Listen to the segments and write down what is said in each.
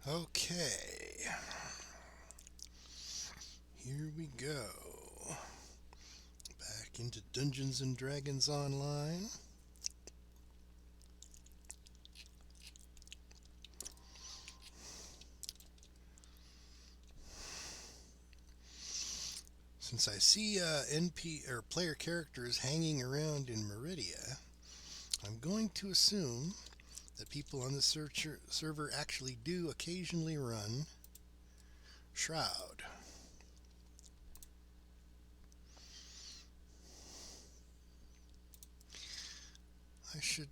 Okay, here we go. Back into Dungeons and Dragons Online. Since I see NP or player characters hanging around in Meridia, I'm going to assume that people on the server actually do occasionally run Shroud. I should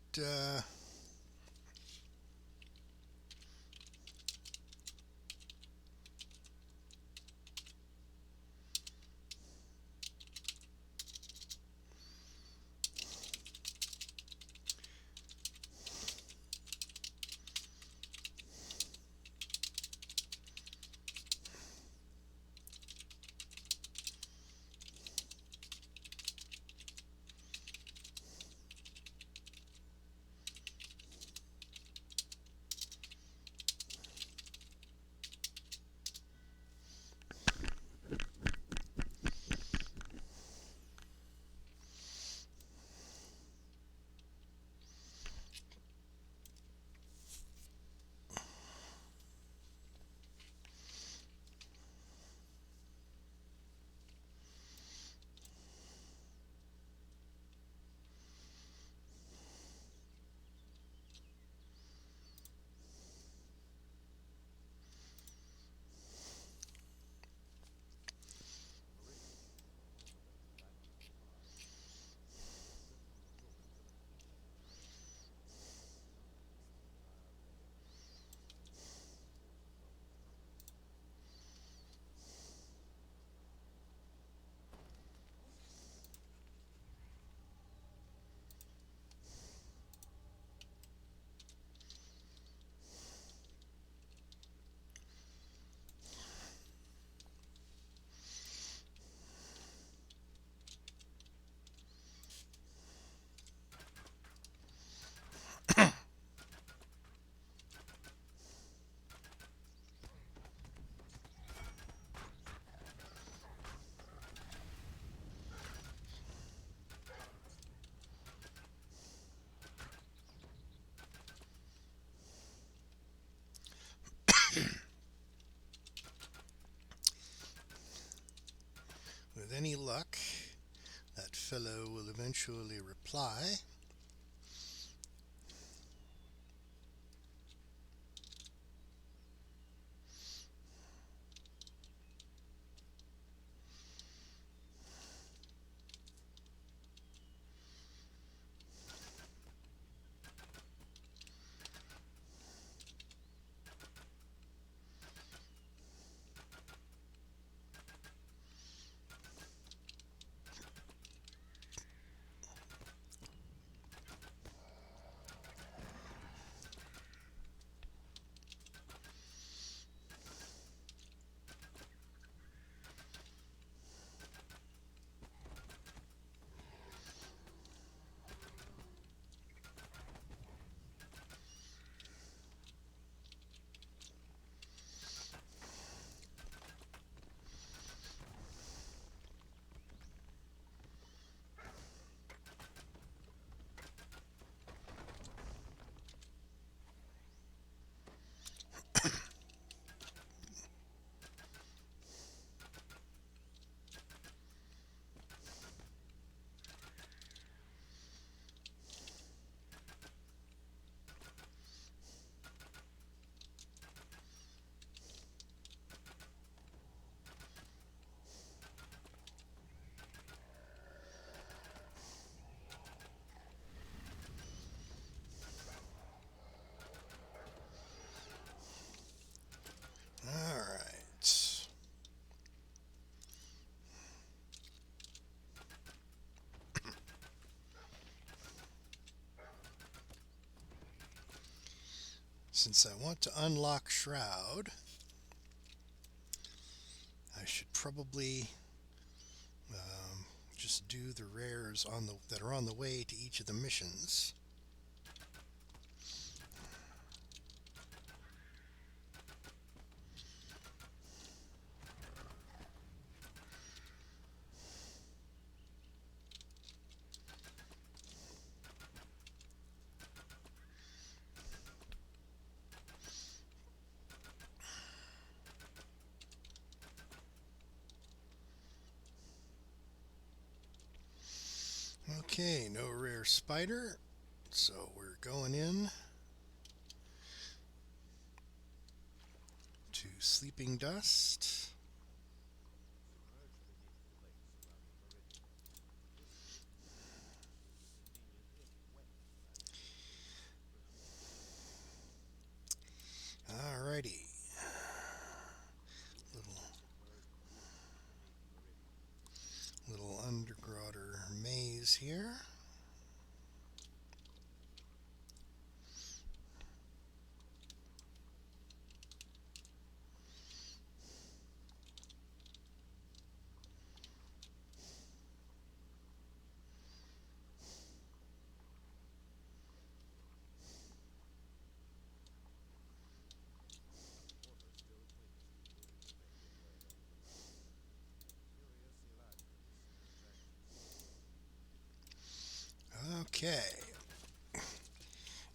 with any luck, that fellow will eventually reply. All right. Since I want to unlock Shroud, I should probably just do the rares that are on the way to each of the missions. Okay, no rare spider, so we're going in to Sleeping Dust. Alrighty. Little underground maze here. Okay.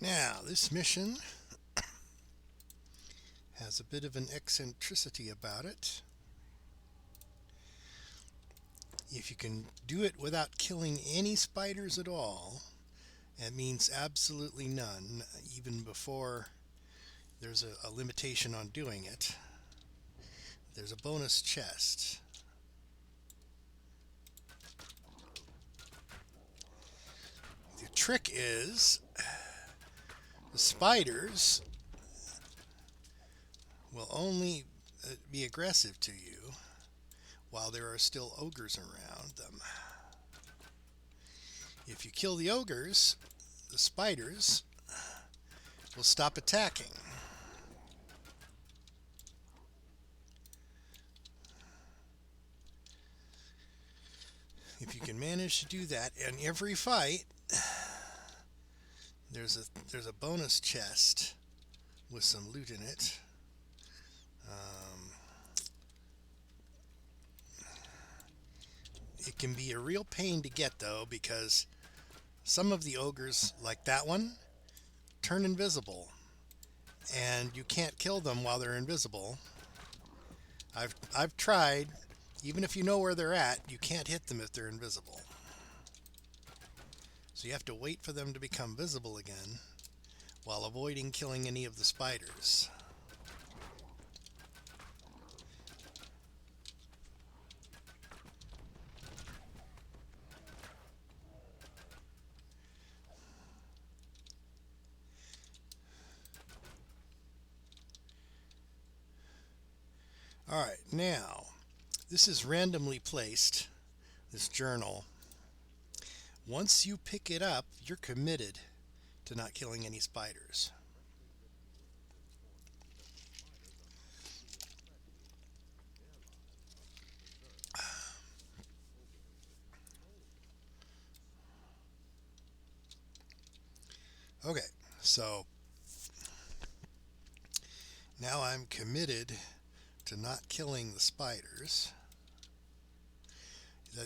Now, this mission has a bit of an eccentricity about it. If you can do it without killing any spiders at all, it means absolutely none, even before there's a limitation on doing it. There's a bonus chest. The trick is the spiders will only be aggressive to you while there are still ogres around them. If you kill the ogres, the spiders will stop attacking. If you can manage to do that in every fight, there's a bonus chest with some loot in it. It can be a real pain to get, though, because some of the ogres, like that one, turn invisible, and you can't kill them while they're invisible. I've tried. Even if you know where they're at, you can't hit them if they're invisible. So you have to wait for them to become visible again while avoiding killing any of the spiders. Alright, now, this is randomly placed, this journal. Once you pick it up, you're committed to not killing any spiders. Okay, so now I'm committed to not killing the spiders.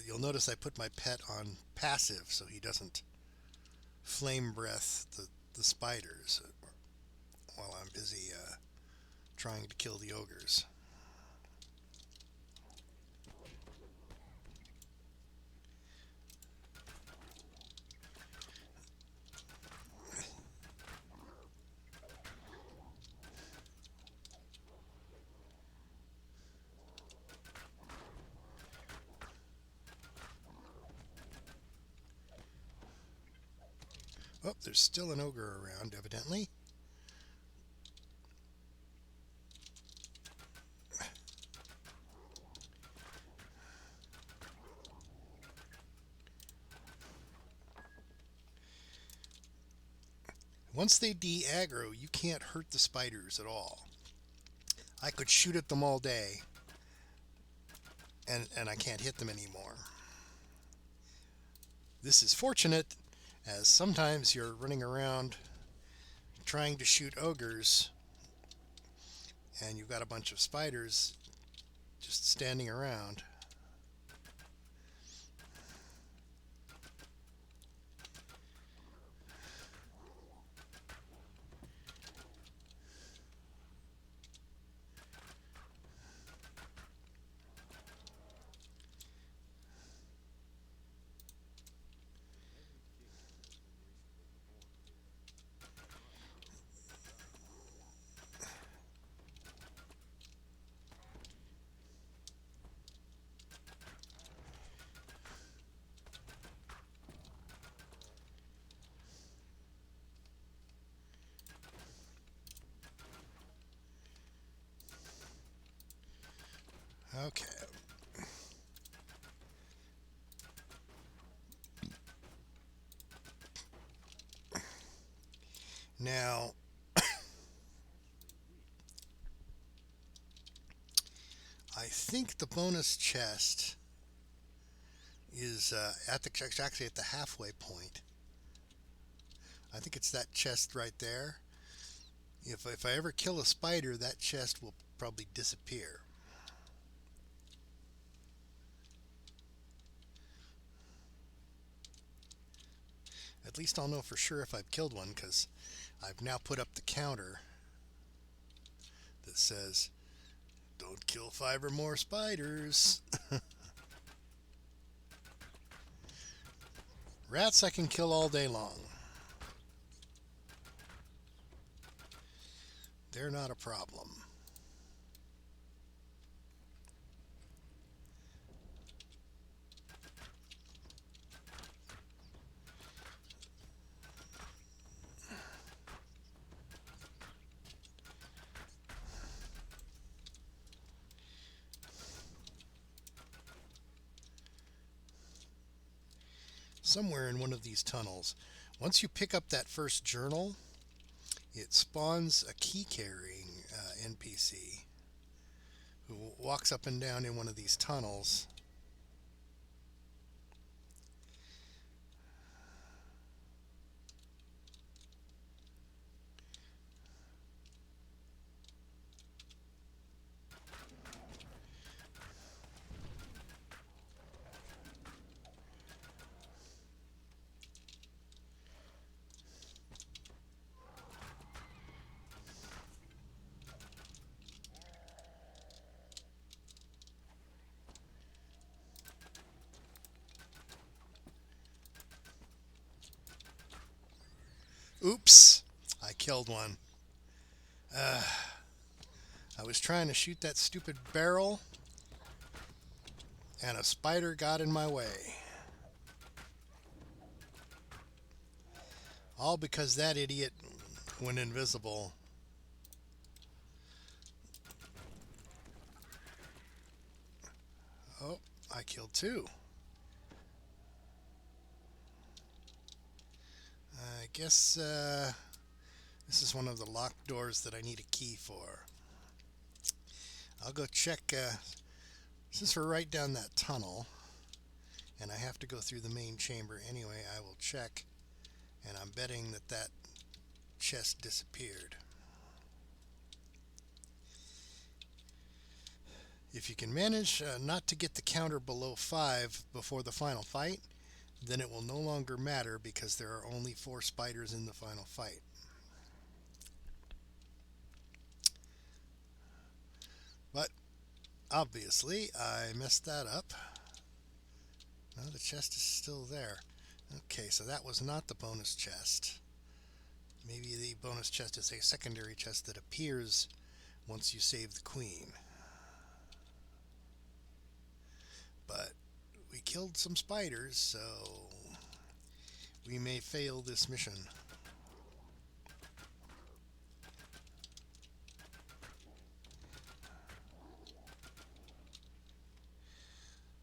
You'll notice I put my pet on passive so he doesn't flame breath the spiders while I'm busy trying to kill the ogres. Oh, there's still an ogre around, evidently. Once they de-aggro, you can't hurt the spiders at all. I could shoot at them all day, and I can't hit them anymore. This is fortunate, as sometimes you're running around trying to shoot ogres, and you've got a bunch of spiders just standing around. Okay. Now, I think the bonus chest is actually at the halfway point. I think it's that chest right there. If I ever kill a spider, that chest will probably disappear. At least I'll know for sure if I've killed one, because I've now put up the counter that says, don't kill 5 or more spiders. Rats I can kill all day long. They're not a problem. Somewhere in one of these tunnels, once you pick up that first journal, it spawns a key carrying NPC who walks up and down in one of these tunnels. Oops, I killed one. I was trying to shoot that stupid barrel, and a spider got in my way. All because that idiot went invisible. Oh, I killed 2. I guess this is one of the locked doors that I need a key for. I'll go check, since we're right down that tunnel, and I have to go through the main chamber anyway, I will check, and I'm betting that that chest disappeared. If you can manage not to get the counter below 5 before the final fight, then it will no longer matter because there are only 4 spiders in the final fight. But obviously I messed that up. No, the chest is still there. Okay, so that was not the bonus chest. Maybe the bonus chest is a secondary chest that appears once you save the queen. But we killed some spiders, so we may fail this mission.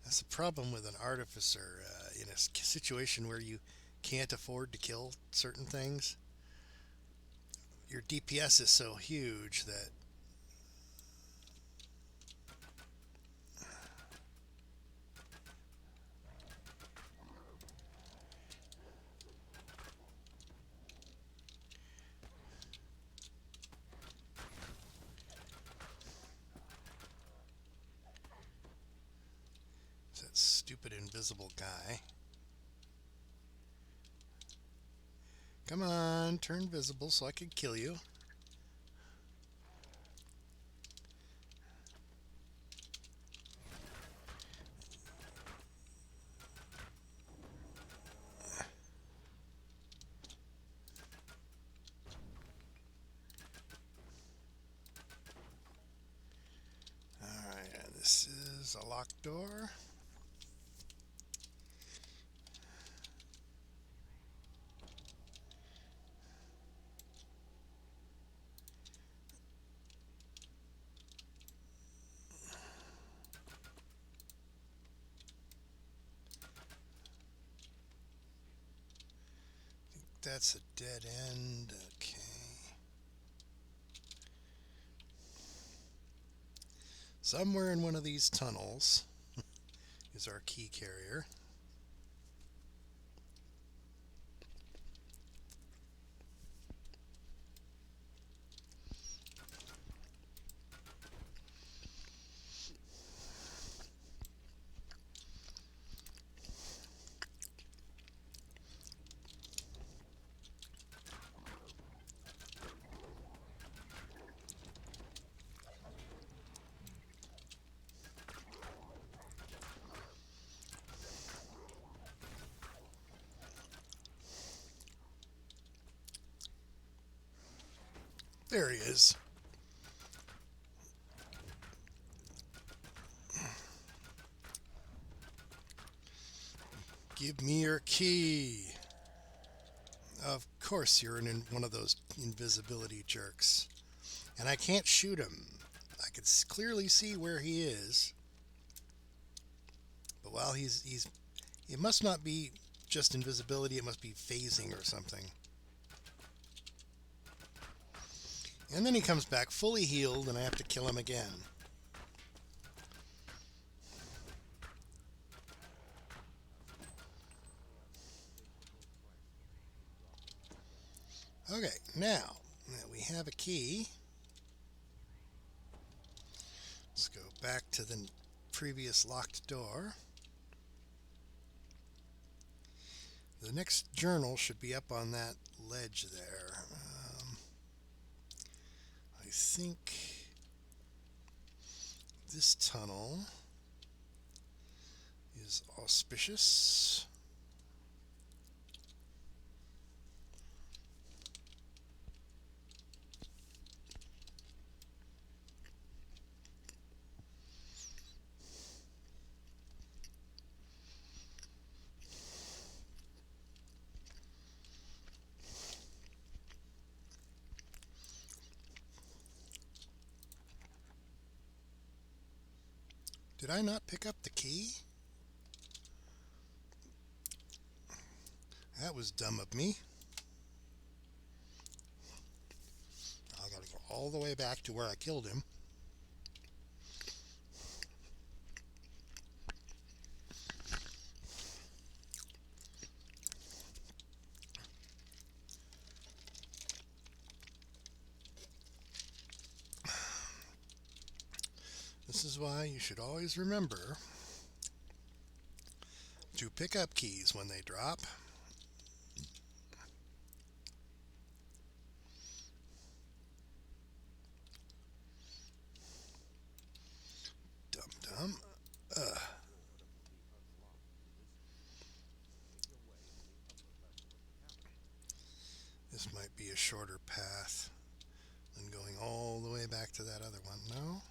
That's the problem with an artificer in a situation where you can't afford to kill certain things. Your DPS is so huge that that stupid invisible guy. Come on, turn visible so I can kill you. Alright, this is a locked door. that's a dead end. Okay. Somewhere in one of these tunnels is our key carrier. There he is. Give me your key. Of course you're in one of those invisibility jerks. And I can't shoot him. I can clearly see where he is. But while he's it must not be just invisibility, it must be phasing or something. And then he comes back fully healed and I have to kill him again. Okay, now that we have a key, let's go back to the previous locked door. The next journal should be up on that ledge there. I think this tunnel is auspicious. Did I not pick up the key? That was dumb of me. I gotta go all the way back to where I killed him. This is why you should always remember to pick up keys when they drop. Dum-dum. This might be a shorter path than going all the way back to that other one. No?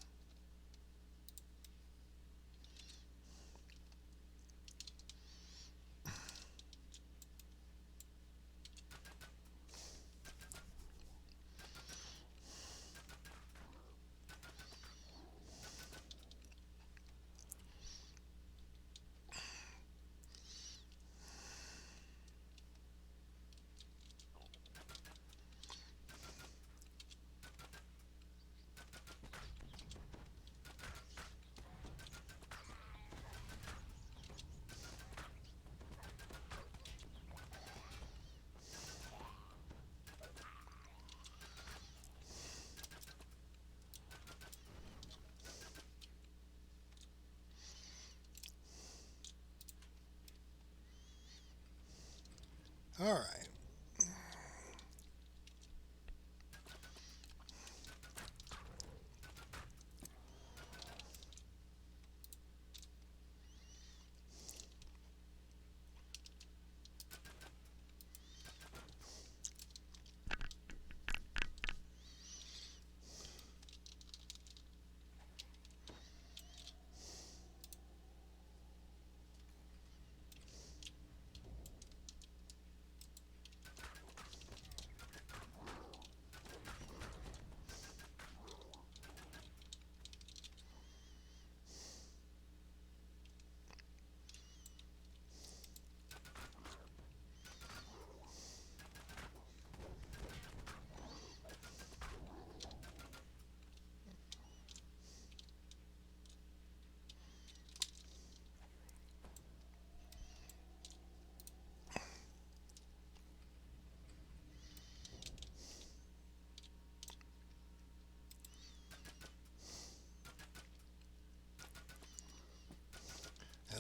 All right.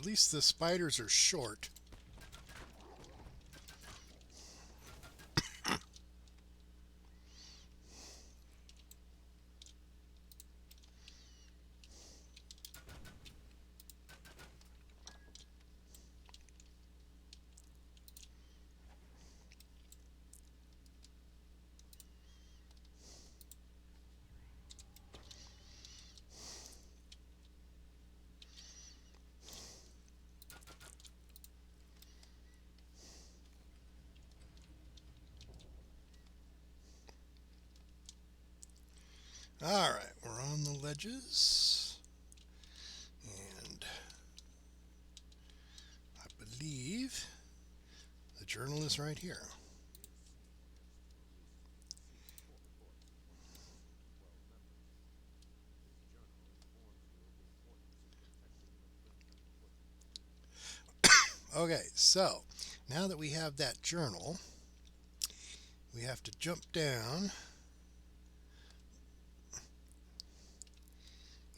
At least the spiders are short. All right, we're on the ledges, and I believe the journal is right here. Okay, so now that we have that journal, we have to jump down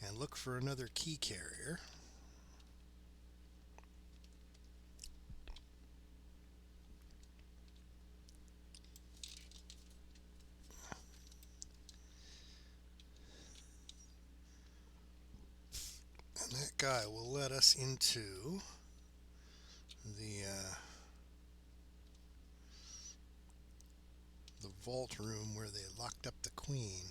and look for another key carrier. And that guy will let us into the vault room where they locked up the queen.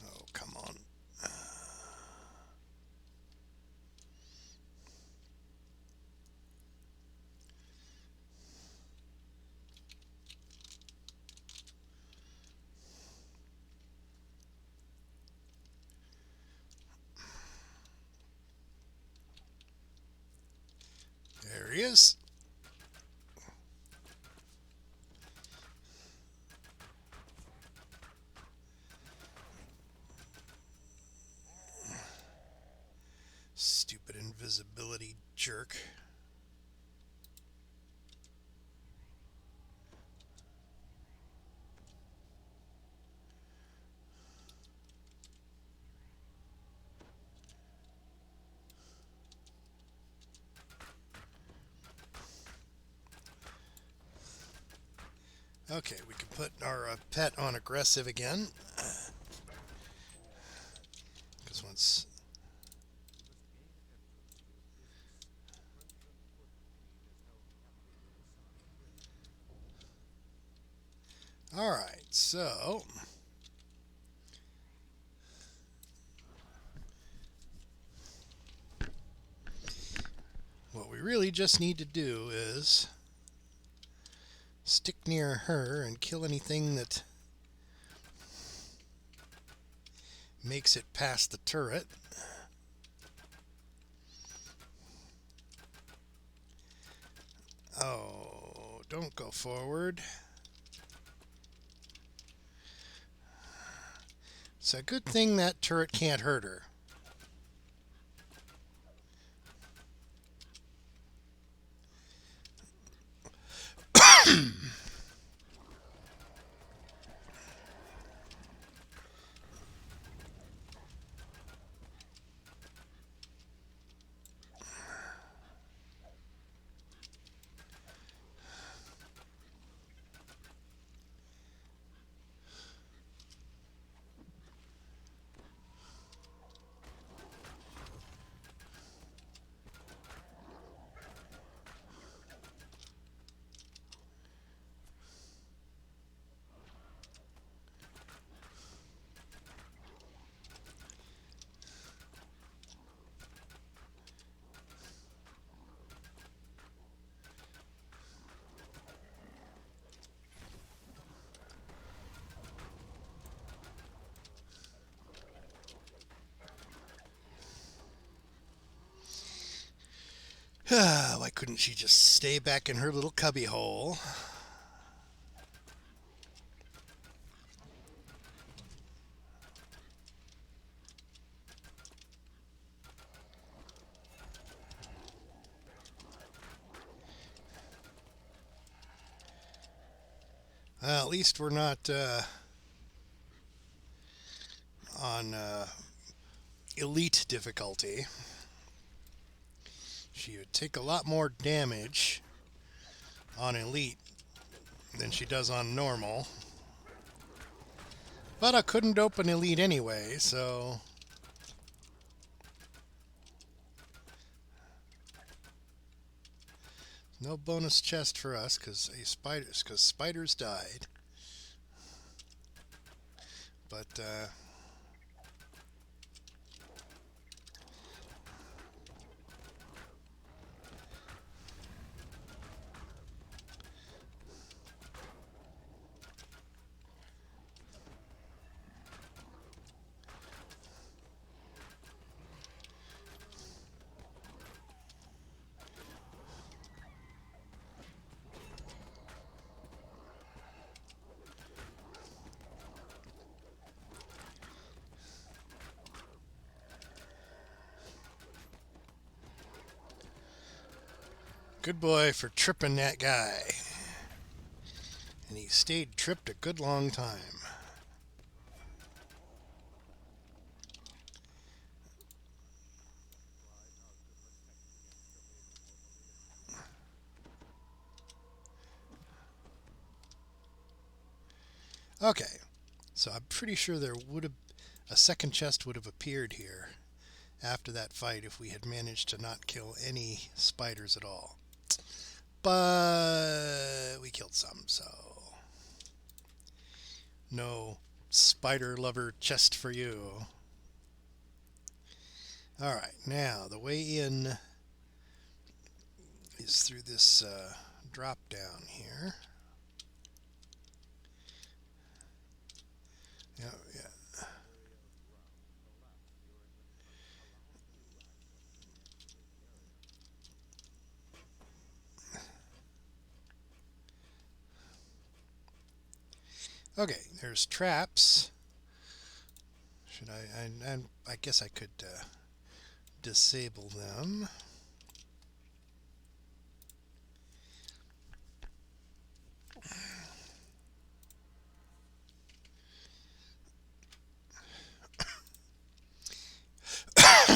Oh, come on. There he is. Stupid invisibility jerk. Okay, we can put our pet on aggressive again. Because once... Alright, so... what we really just need to do is stick near her and kill anything that makes it past the turret. Oh, don't go forward. It's a good thing that turret can't hurt her. Why couldn't she just stay back in her little cubby hole? At least we're not on elite difficulty. She would take a lot more damage on elite than she does on normal. But I couldn't open elite anyway, so no bonus chest for us because spiders died. But good boy for tripping that guy. And he stayed tripped a good long time. Okay, so I'm pretty sure there would have a second chest would have appeared here after that fight if we had managed to not kill any spiders at all. But we killed some, so no spider lover chest for you. Alright, now the way in is through this drop down here. Yeah. Okay, there's traps. Should I guess I could disable them.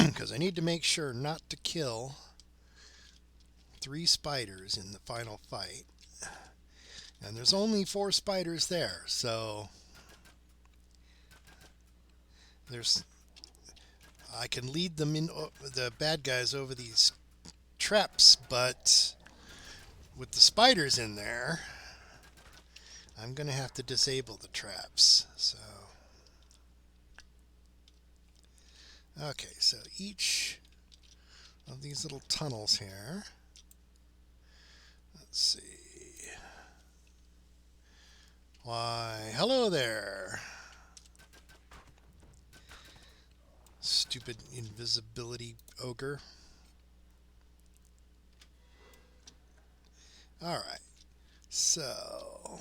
Because I need to make sure not to kill 3 spiders in the final fight. And there's only 4 spiders there, so I can lead them in, the bad guys, over these traps, but with the spiders in there, I'm going to have to disable the traps. So okay, so each of these little tunnels here, let's see. Why, hello there. Stupid invisibility ogre. Alright, so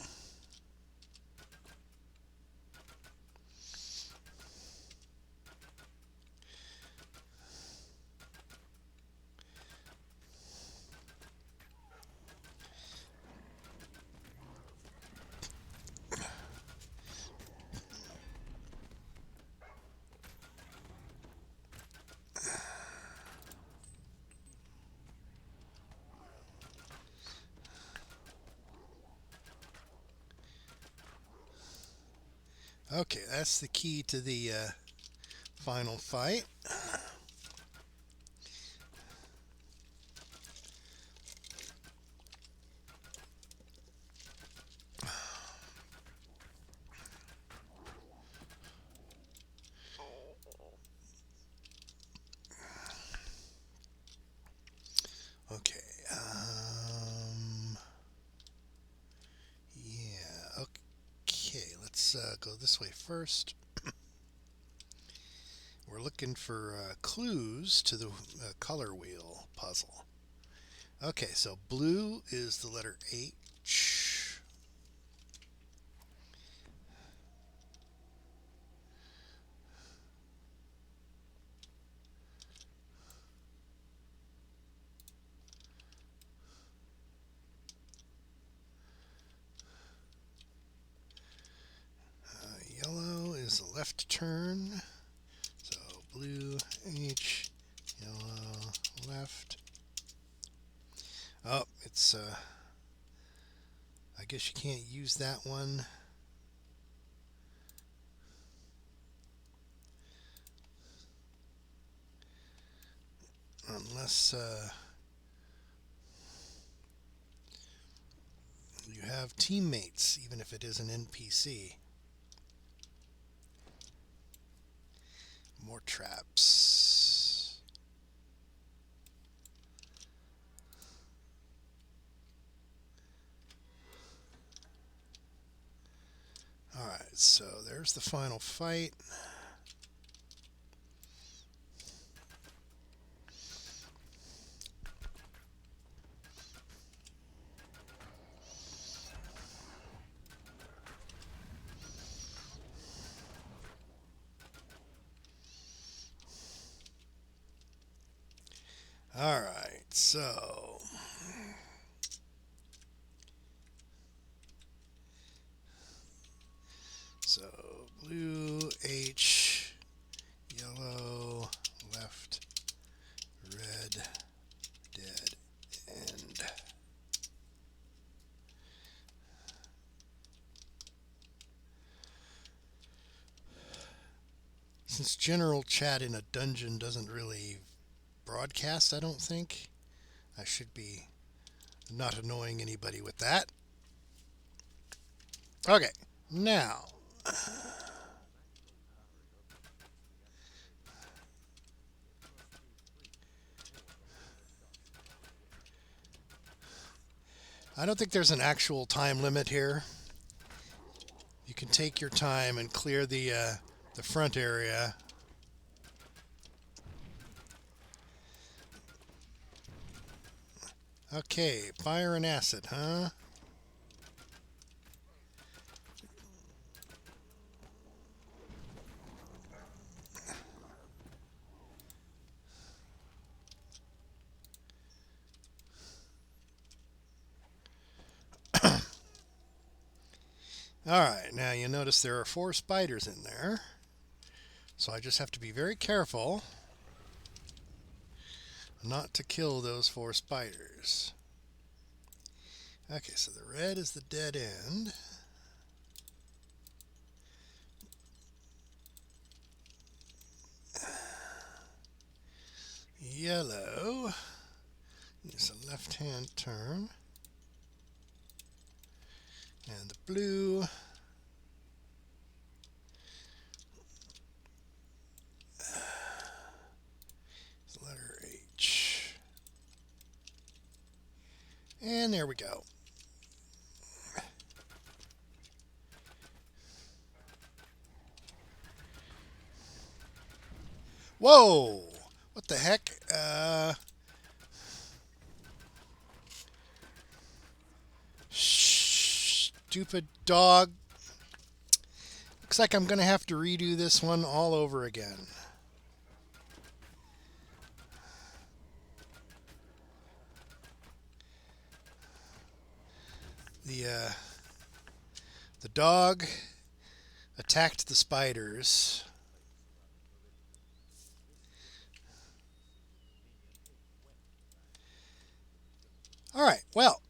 okay, that's the key to the final fight. Okay, yeah, okay, let's go this way first. We're looking for clues to the color wheel puzzle. Okay, so blue is the letter H. left turn. So blue H, yellow left. Oh, it's I guess you can't use that one. Unless you have teammates, even if it is an NPC. More traps. Alright, so there's the final fight. Alright, so blue H, yellow left, red dead end. Since general chat in a dungeon doesn't really broadcast, I don't think, I should be not annoying anybody with that. Okay, now I don't think there's an actual time limit here. You can take your time and clear the front area. Okay, fire and acid, huh? Alright, now you notice there are 4 spiders in there. So I just have to be very careful not to kill those 4 spiders. Okay, so the red is the dead end. Yellow is a left-hand turn. And the blue is the letter H. And there we go. Whoa! What the heck? Stupid dog. Looks like I'm going to have to redo this one all over again. The dog attacked the spiders. All right, well,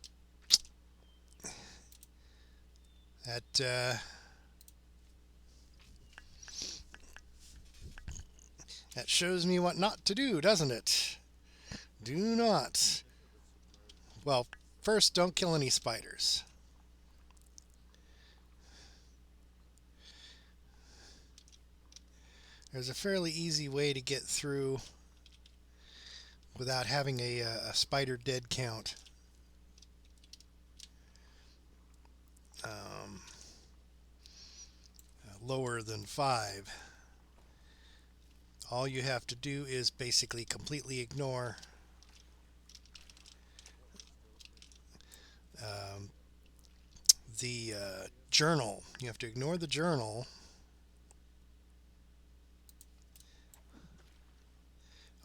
that shows me what not to do, doesn't it? Do not. Well, first, don't kill any spiders. There's a fairly easy way to get through without having a spider dead count. Lower than 5. All you have to do is basically completely ignore the journal. You have to ignore the journal.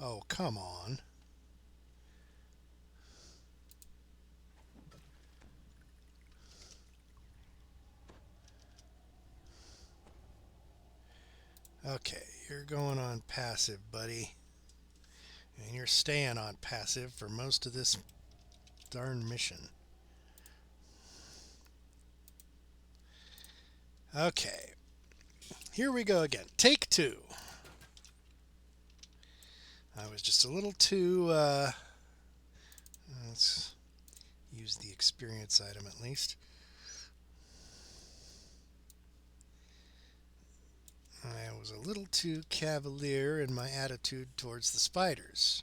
Oh, come on. Okay, you're going on passive, buddy. And you're staying on passive for most of this darn mission. Okay, here we go again. Take two. I was just a little too, let's use the experience item at least. I was a little too cavalier in my attitude towards the spiders.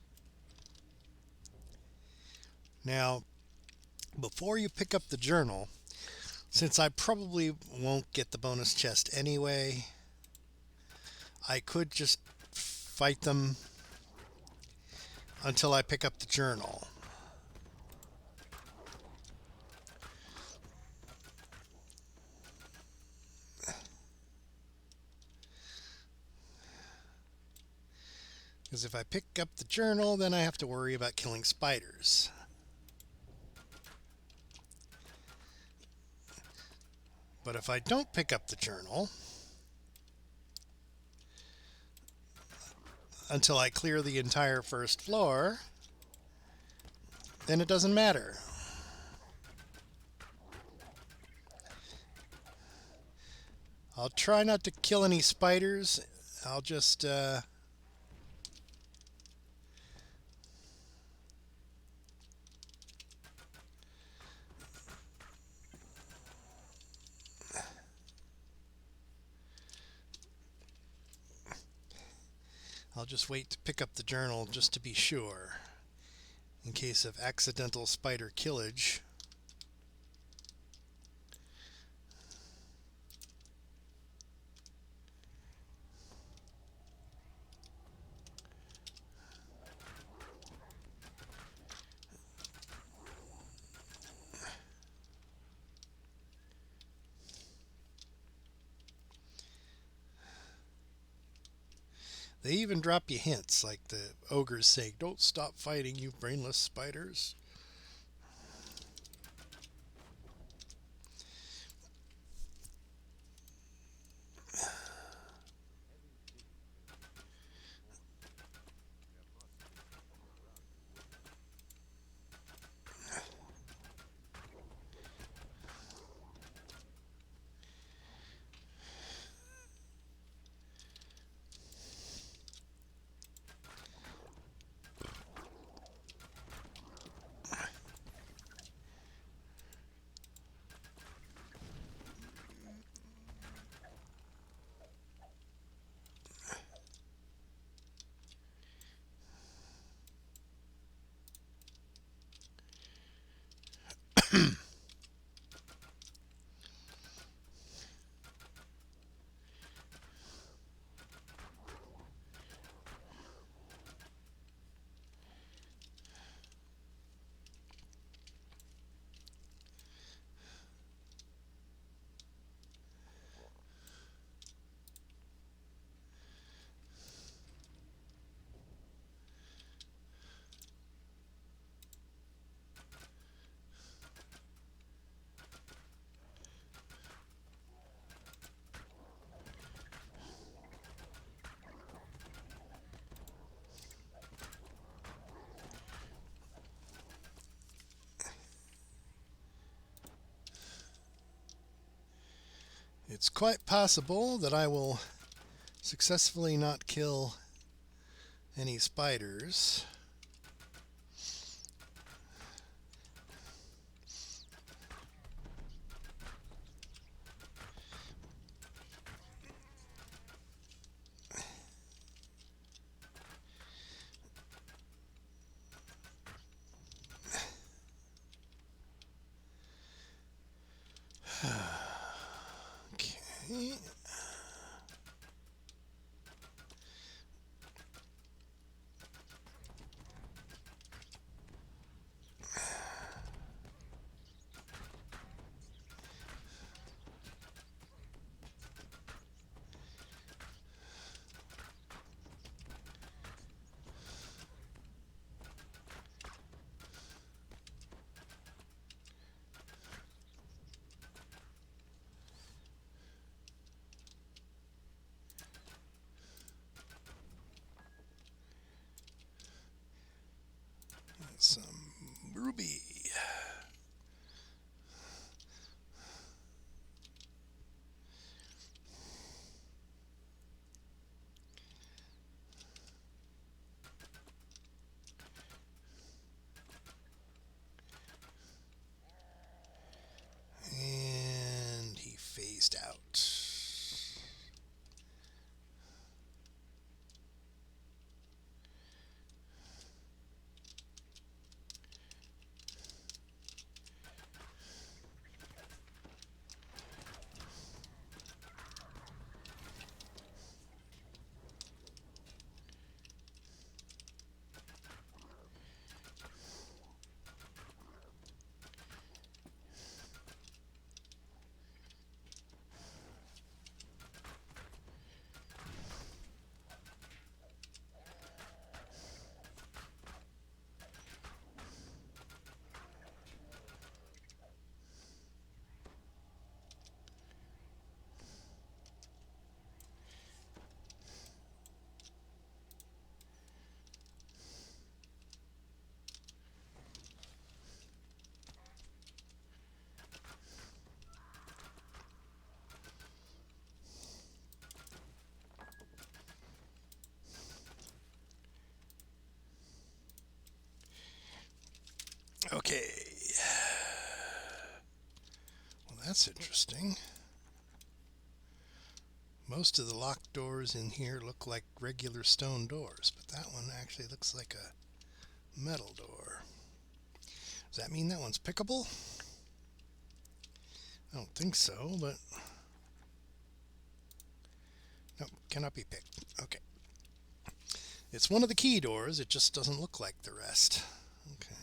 Now, before you pick up the journal, since I probably won't get the bonus chest anyway, I could just fight them until I pick up the journal. Because if I pick up the journal, then I have to worry about killing spiders. But if I don't pick up the journal until I clear the entire first floor, then it doesn't matter. I'll try not to kill any spiders. I'll just I'll just wait to pick up the journal just to be sure, in case of accidental spider killage. They even drop you hints, like the ogres saying, "Don't stop fighting, you brainless spiders." It's quite possible that I will successfully not kill any spiders. Okay. phased out. Okay. Well, that's interesting. Most of the locked doors in here look like regular stone doors, but that one actually looks like a metal door. Does that mean that one's pickable? I don't think so, but... No, cannot be picked. Okay. It's one of the key doors, it just doesn't look like the rest. Okay.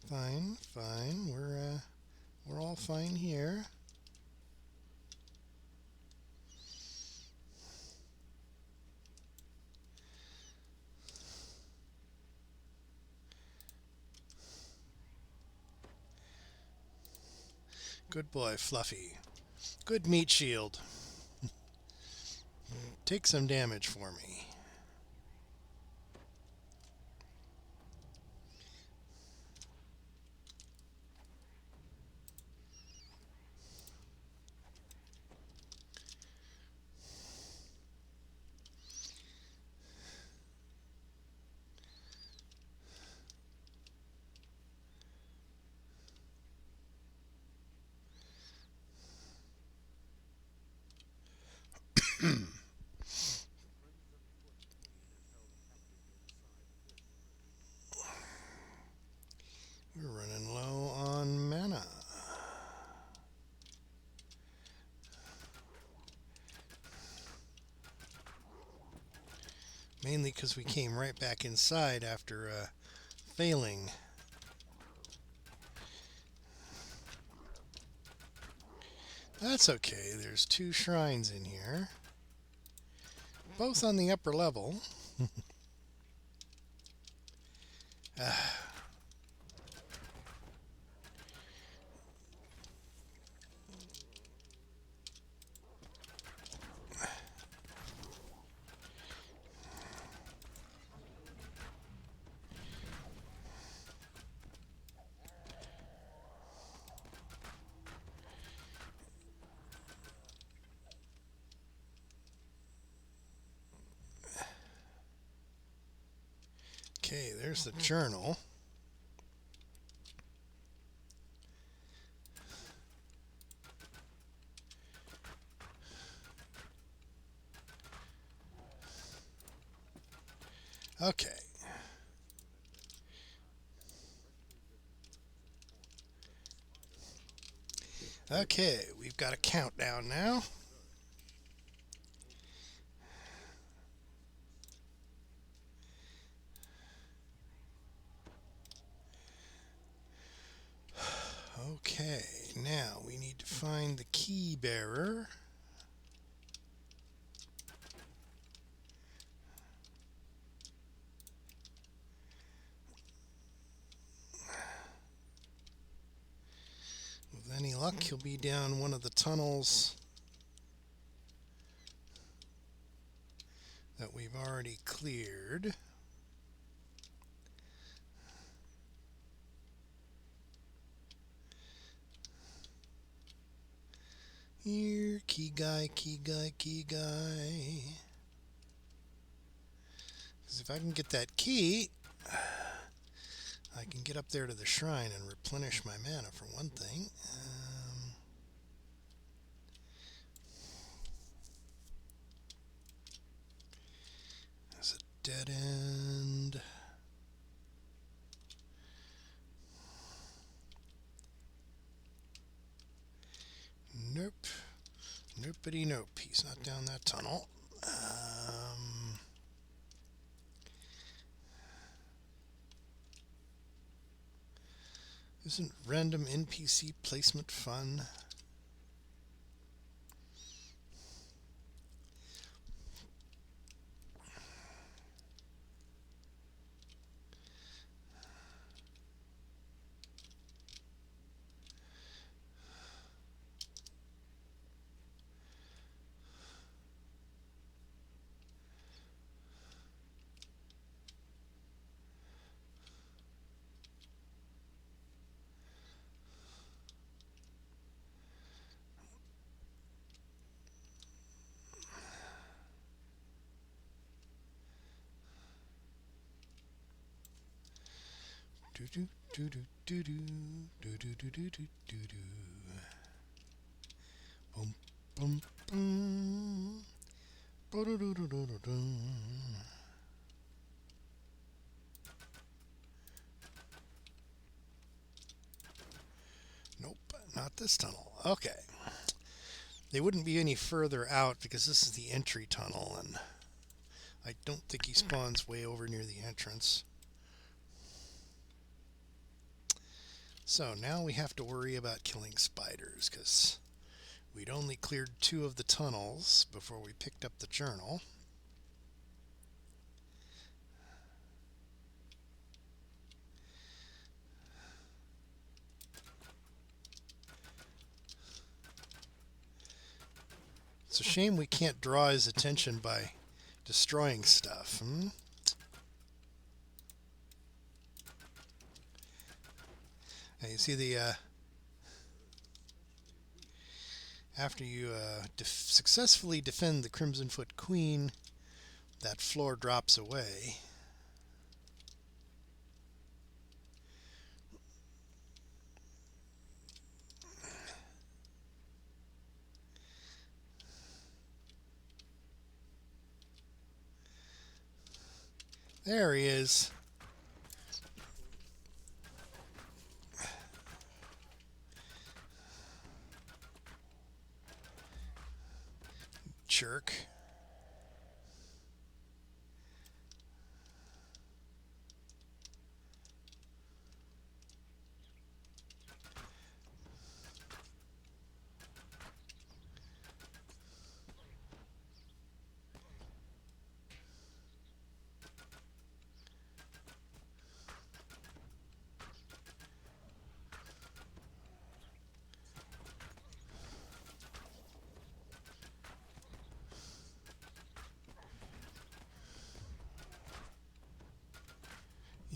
Fine, fine. We're all fine here. Good boy, Fluffy. Good meat shield. Take some damage for me. We're running low on mana. Mainly because we came right back inside after failing. That's okay. There's 2 shrines in here. Both on the upper level. Okay, there's the journal. Okay. Okay, we've got a countdown now. Okay, now we need to find the key bearer. With any luck, he'll be down one of the tunnels that we've already cleared. Here, key guy, key guy, key guy. Because if I can get that key, I can get up there to the shrine and replenish my mana for one thing. Nopeity nope. He's not down that tunnel. Isn't random NPC placement fun? Do do do do do do do do do do do do do. Boom boom boom. Nope, not this tunnel. Okay. They wouldn't be any further out because this is the entry tunnel, and I don't think he spawns way over near the entrance. So now we have to worry about killing spiders because we'd only cleared 2 of the tunnels before we picked up the journal. It's a shame we can't draw his attention by destroying stuff. And you see the after you successfully defend the Crimsonfoot Queen, that floor drops away. There he is. Jerk.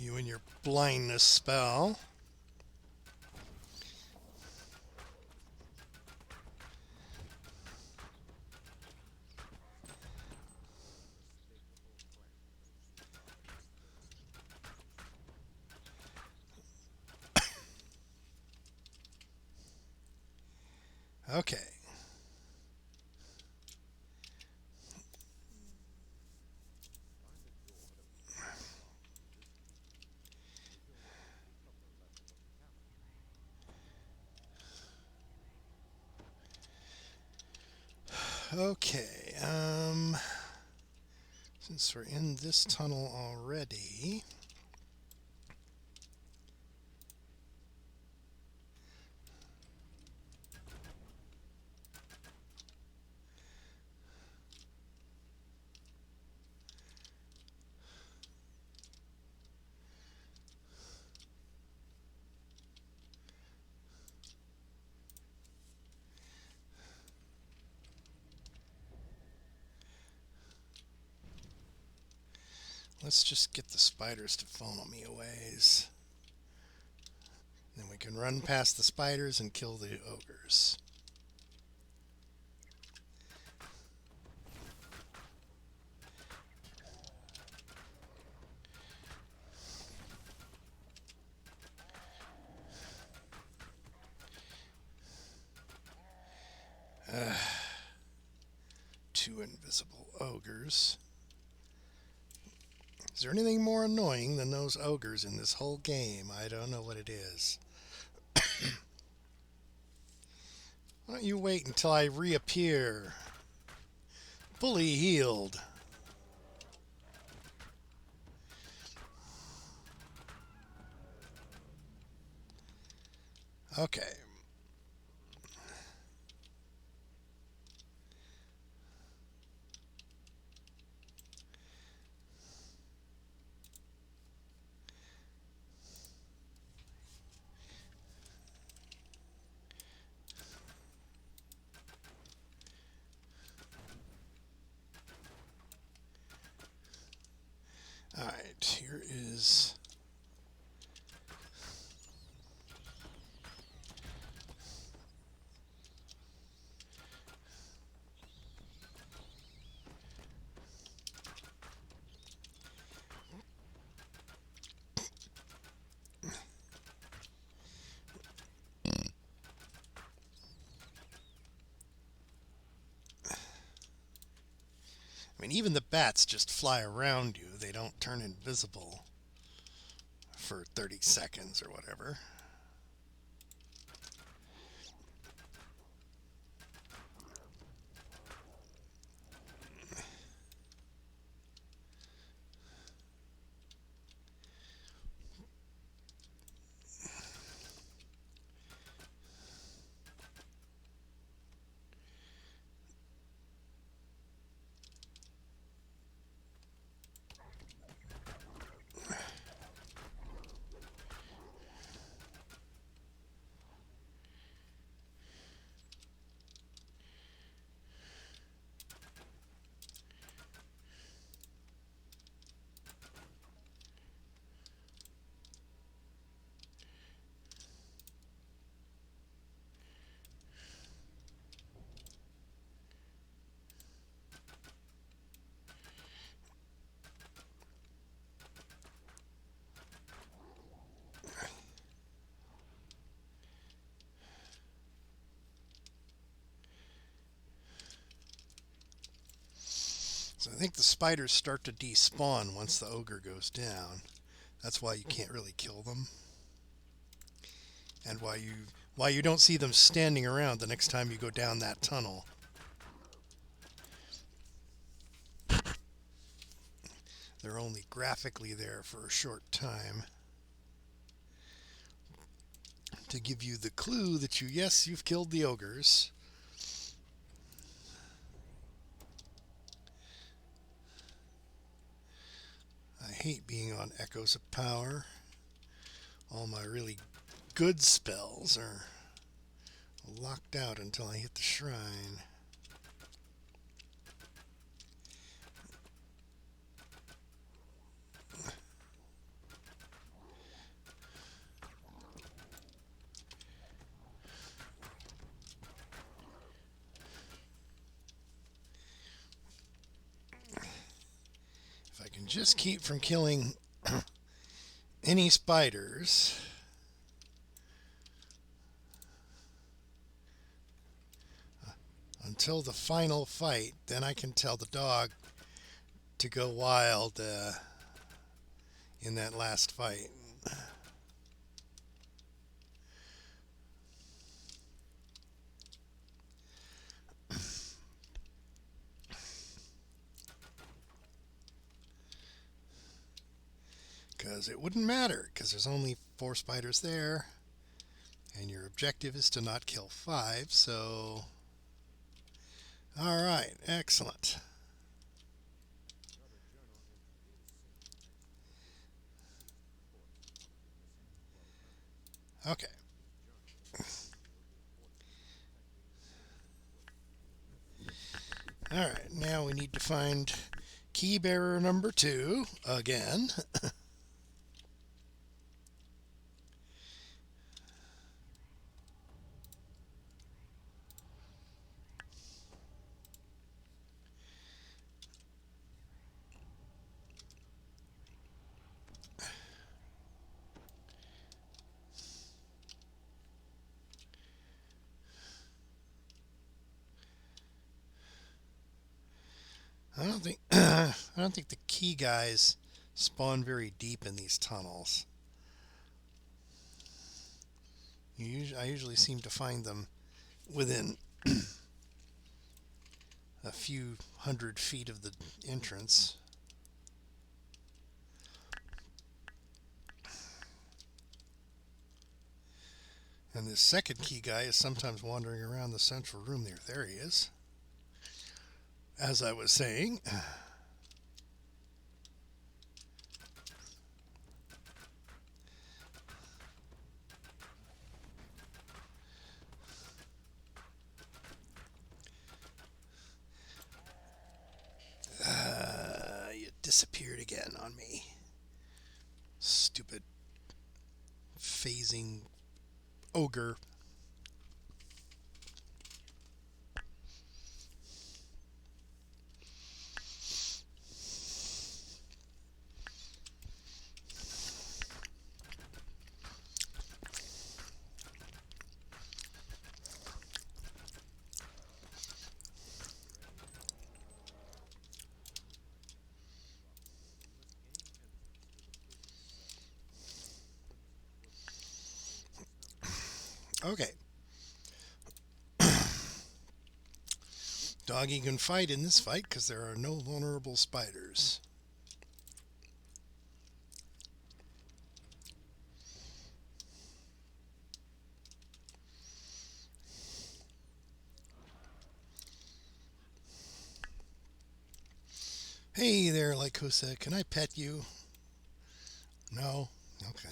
You and your blindness spell. Okay. Okay, since we're in this tunnel already, let's just get the spiders to follow me a ways. Then we can run past the spiders and kill the ogres. Two invisible ogres. Is there anything more annoying than those ogres in this whole game? I don't know what it is. Why don't you wait until I reappear? Fully healed. Okay. All right, here is... I mean, even the bats just fly around you. They don't turn invisible for 30 seconds or whatever. So I think the spiders start to despawn once the ogre goes down. That's why you can't really kill them. And why you don't see them standing around the next time you go down that tunnel. They're only graphically there for a short time to give you the clue that you've killed the ogres. I hate being on Echoes of Power. All my really good spells are locked out until I hit the shrine. If I can just keep from killing any spiders. Until the final fight, then I can tell the dog to go wild in that last fight. Because it wouldn't matter, because there's only 4 spiders there, and your objective is to not kill 5, so... Alright, excellent. Okay. Alright, now we need to find key bearer number 2 again. I don't think the key guys spawn very deep in these tunnels. I usually seem to find them within a few 100 feet of the entrance. And this second key guy is sometimes wandering around the central room there. There he is. As I was saying, you disappeared again on me. Stupid phasing ogre. Okay. Doggy can fight in this fight because there are no vulnerable spiders. Hey there, Lycosa. Can I pet you? No? Okay.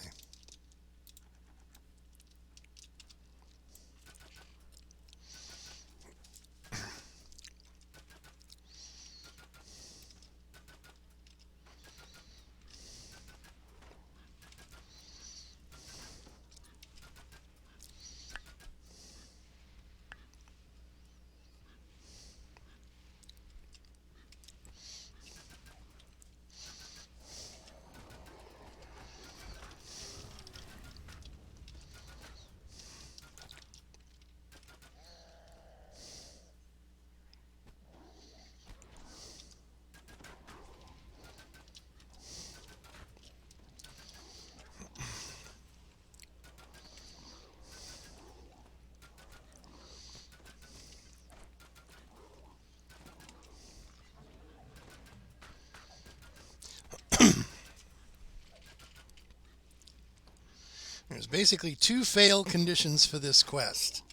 There's basically two fail conditions for this quest.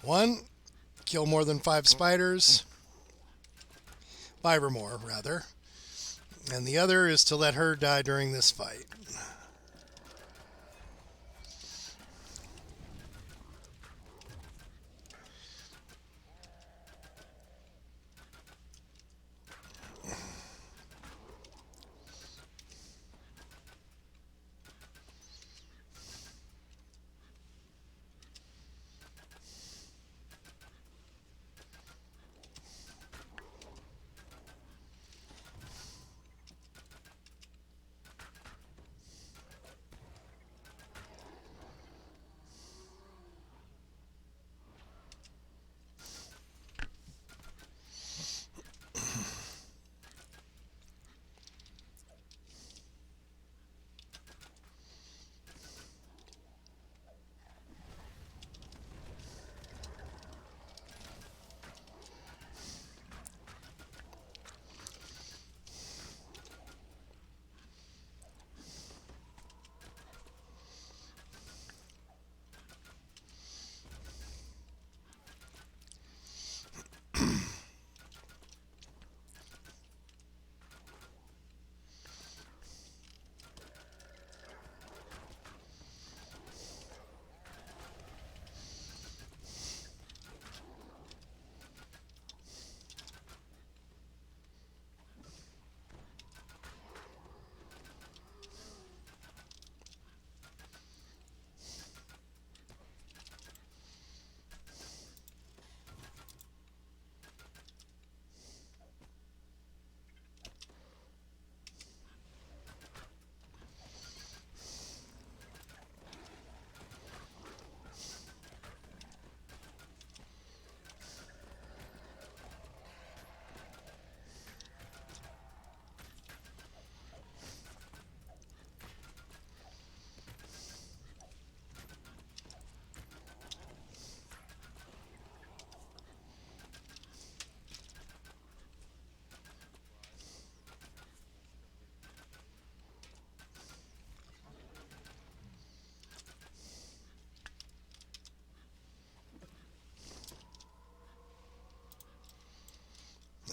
One, kill more than 5 spiders. 5 or more, rather. And the other is to let her die during this fight.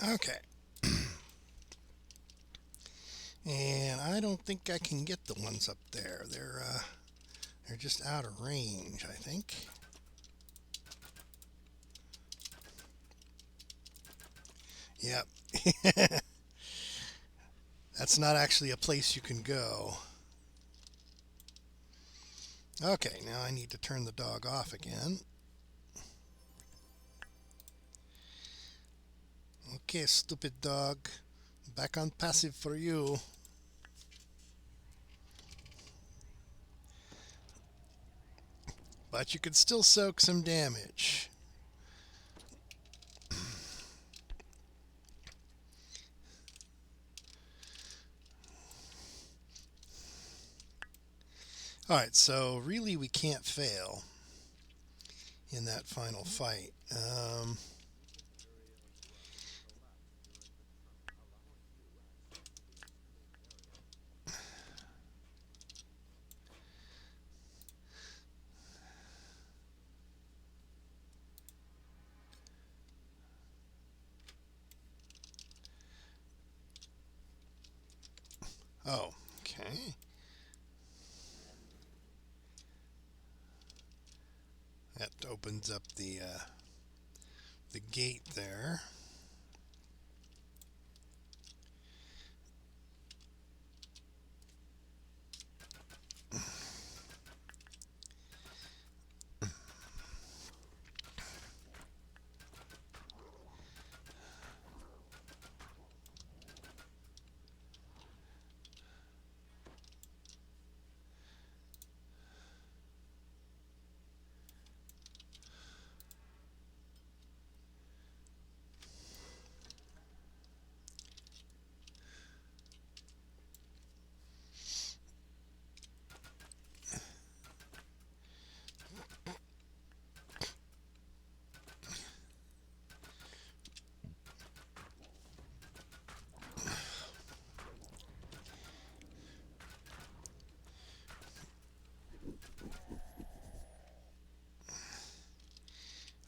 Okay. And I don't think I can get the ones up there. They're just out of range, I think. Yep. That's not actually a place you can go. Okay, now I need to turn the dog off again. Okay, stupid dog. Back on passive for you. But you could still soak some damage. Alright, so really we can't fail in that final fight. Oh, okay. That opens up the gate there.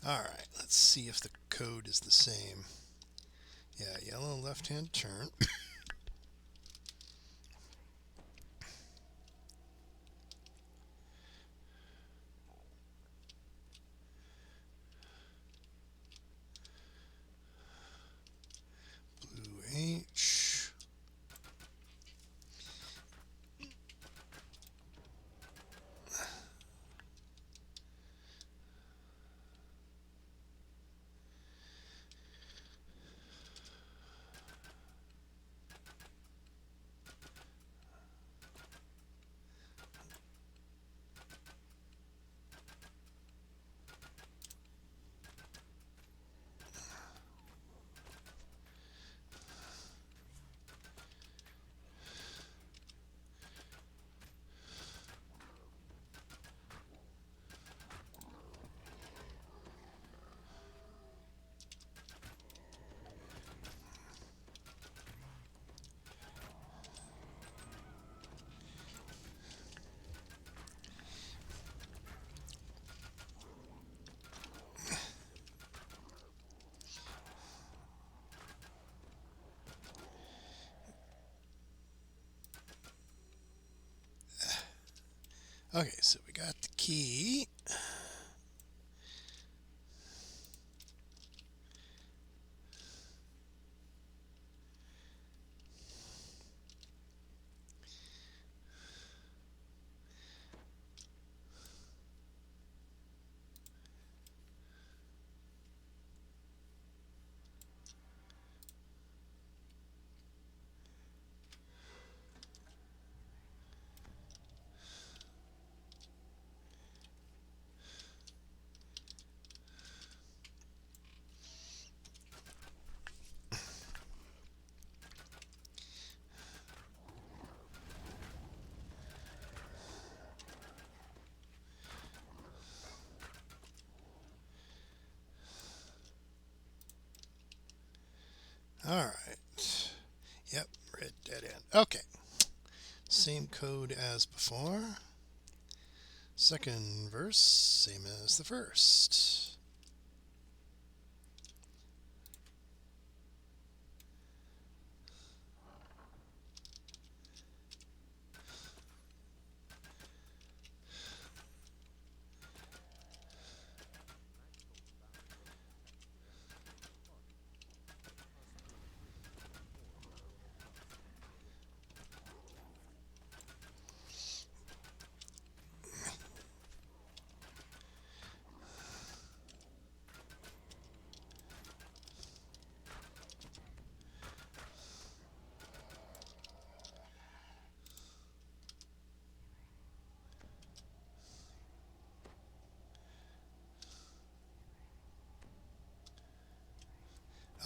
Alright, let's see if the code is the same. Yeah, yellow left-hand turn. Blue H. Okay, so we got the key. Alright. Yep, red dead end. Okay. Same code as before. Second verse, same as the first.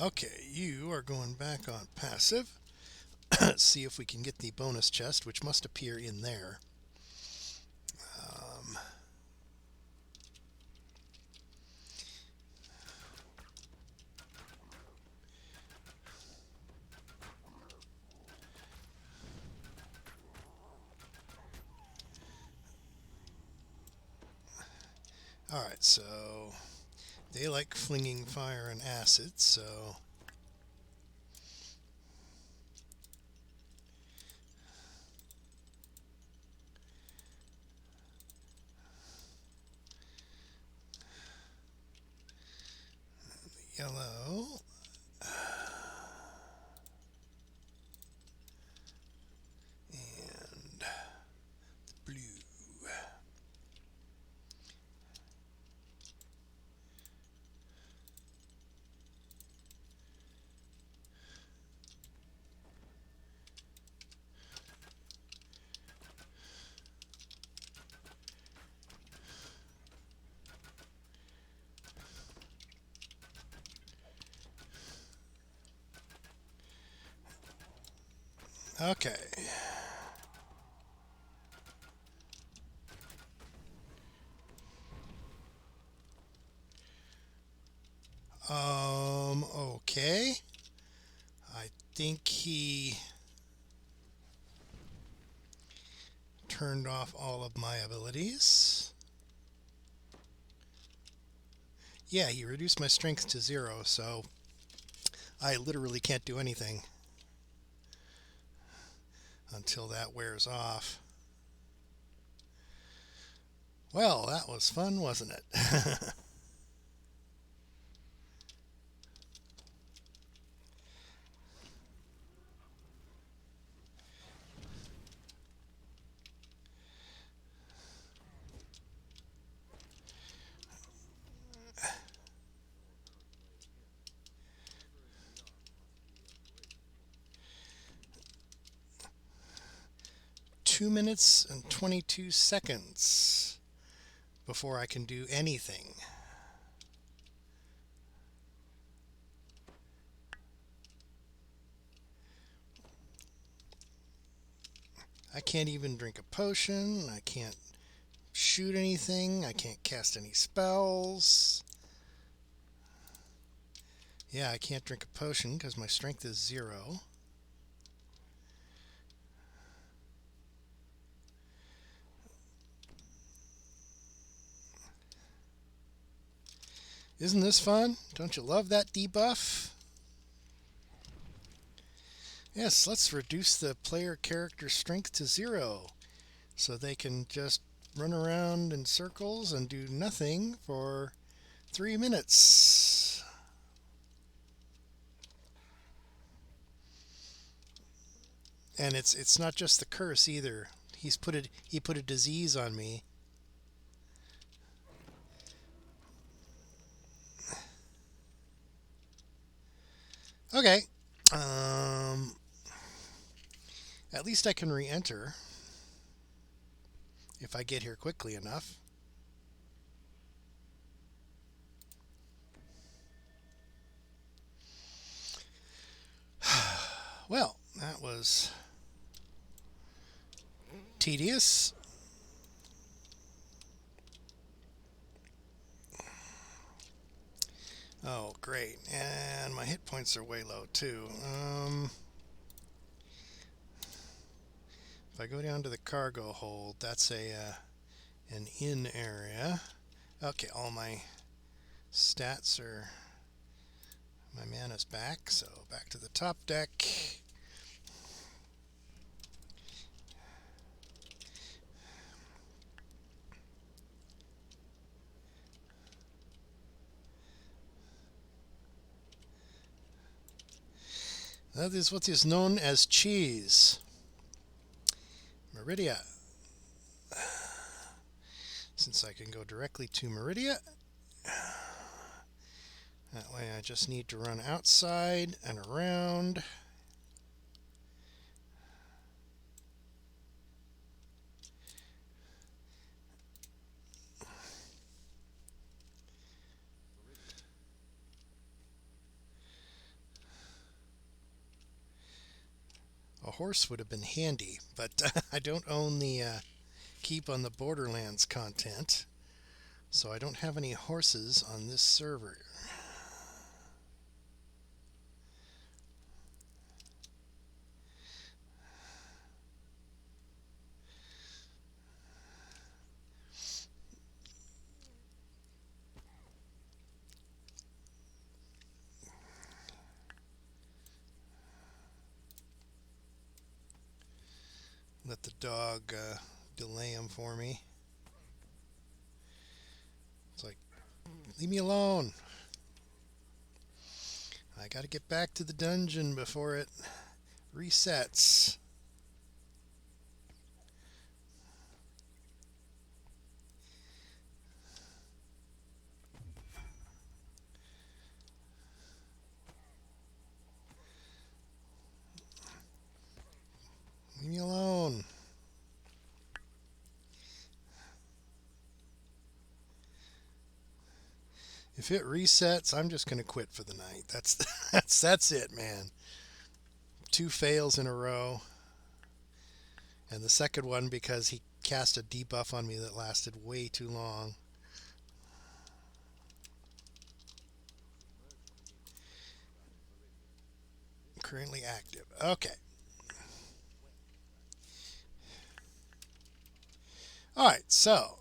Okay, you are going back on passive. Let's see if we can get the bonus chest, which must appear in there. Um, Alright, so they like flinging fire and acid, so yellow. And blue. Okay. Okay. I think he turned off all of my abilities. Yeah, he reduced my strength to 0, so I literally can't do anything until that wears off. Well, that was fun, wasn't it? 2 minutes and 22 seconds before I can do anything. I can't even drink a potion. I can't shoot anything. I can't cast any spells. Yeah, I can't drink a potion because my strength is 0. Isn't this fun? Don't you love that debuff? Yes, let's reduce the player character strength to 0 so they can just run around in circles and do nothing for 3 minutes. And it's not just the curse either. He put a disease on me. Okay. At least I can re-enter if I get here quickly enough. Well, that was tedious. Oh, great. And my hit points are way low, too. If I go down to the cargo hold, that's an in area. Okay, all my stats are... My mana's back, so back to the top deck. That is what is known as cheese. Meridia. Since I can go directly to Meridia, that way I just need to run outside and around. A horse would have been handy, but I don't own the Keep on the Borderlands content, so I don't have any horses on this server. Let the dog delay him for me. It's like, leave me alone. I gotta get back to the dungeon before it resets. Leave me alone. If it resets, I'm just gonna quit for the night. That's it, man. 2 fails in a row, and the second one because he cast a debuff on me that lasted way too long. Currently active. Okay. All right, so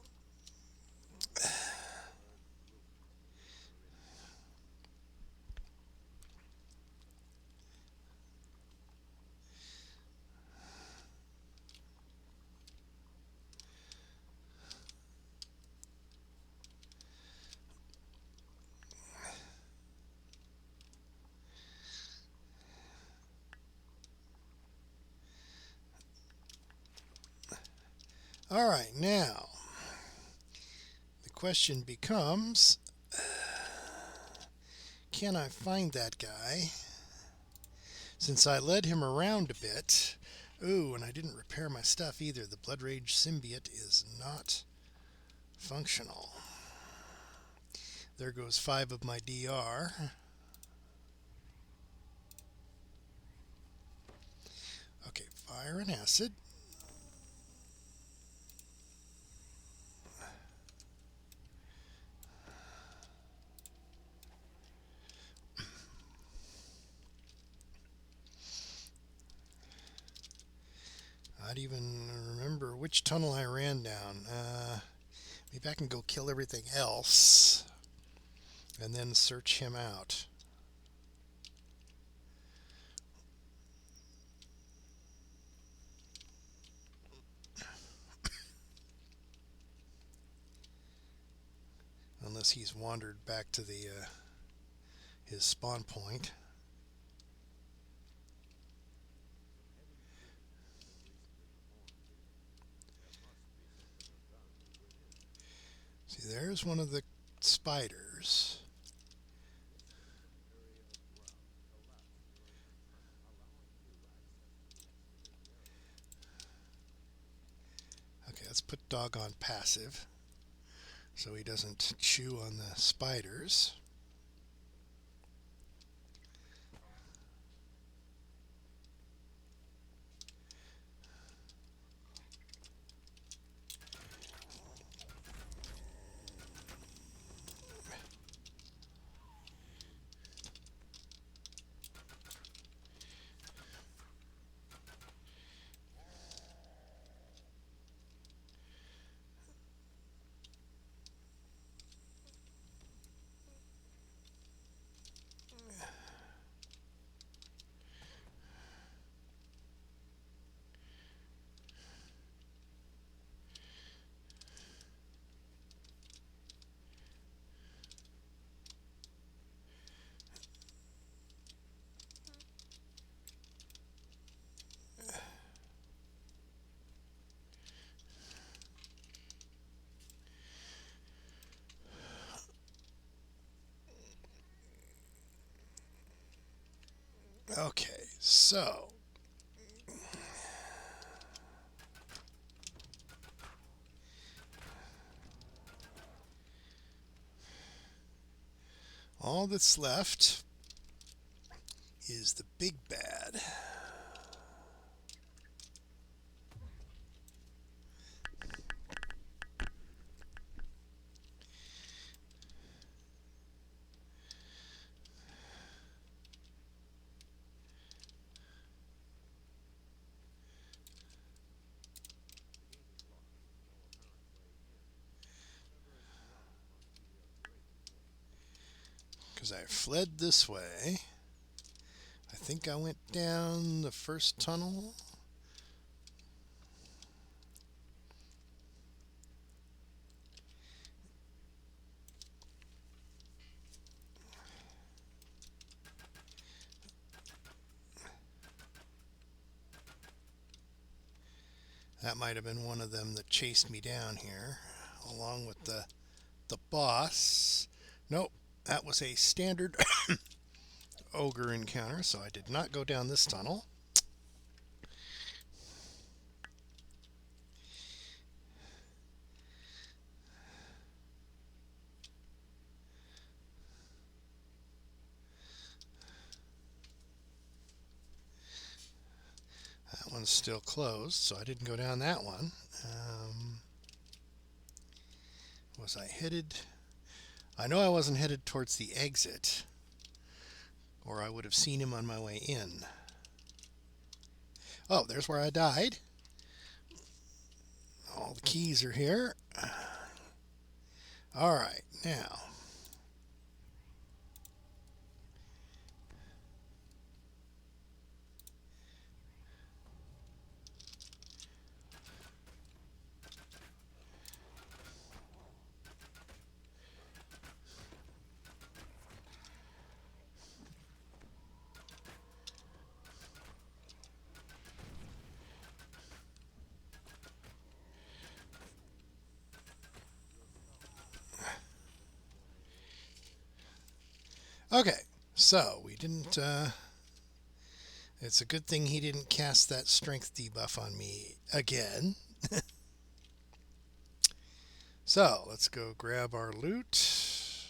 all right, now the question becomes, can I find that guy? Since I led him around a bit. Ooh, and I didn't repair my stuff either. The Blood Rage symbiote is not functional. There goes 5 of my DR. Okay, fire and acid. I don't even remember which tunnel I ran down. Maybe I can go kill everything else and then search him out. Unless he's wandered back to the his spawn point. See, there's one of the spiders. Okay, let's put dog on passive so he doesn't chew on the spiders. Okay, so all that's left is the big bad. As I fled this way, I think I went down the first tunnel. That might have been one of them that chased me down here, along with the boss. Nope, that was a standard ogre encounter, so I did not go down this tunnel. That one's still closed, so I didn't go down that one. Was I headed? I know I wasn't headed towards the exit, or I would have seen him on my way in. Oh, there's where I died. All the keys are here. All right, now. Okay, so we didn't, it's a good thing he didn't cast that strength debuff on me again. So, let's go grab our loot.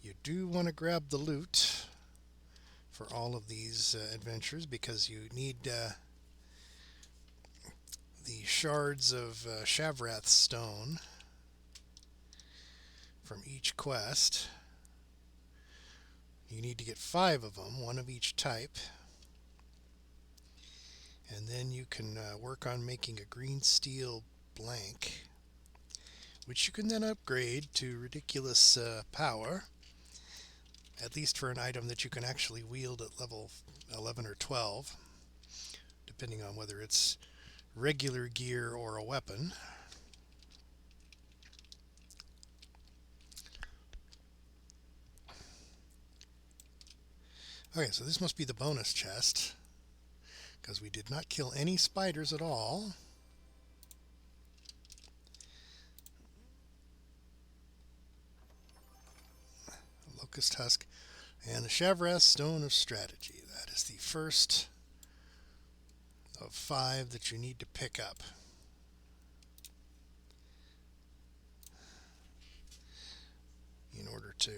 You do want to grab the loot for all of these adventures because you need the shards of Shavrath stone from each quest. You need to get 5 of them, 1 of each type. And then you can work on making a green steel blank, which you can then upgrade to ridiculous power, at least for an item that you can actually wield at level 11 or 12, depending on whether it's regular gear or a weapon. Okay, so this must be the bonus chest, because we did not kill any spiders at all. Locust husk and the Shavrath stone of strategy. That is the first of 5 that you need to pick up. In order to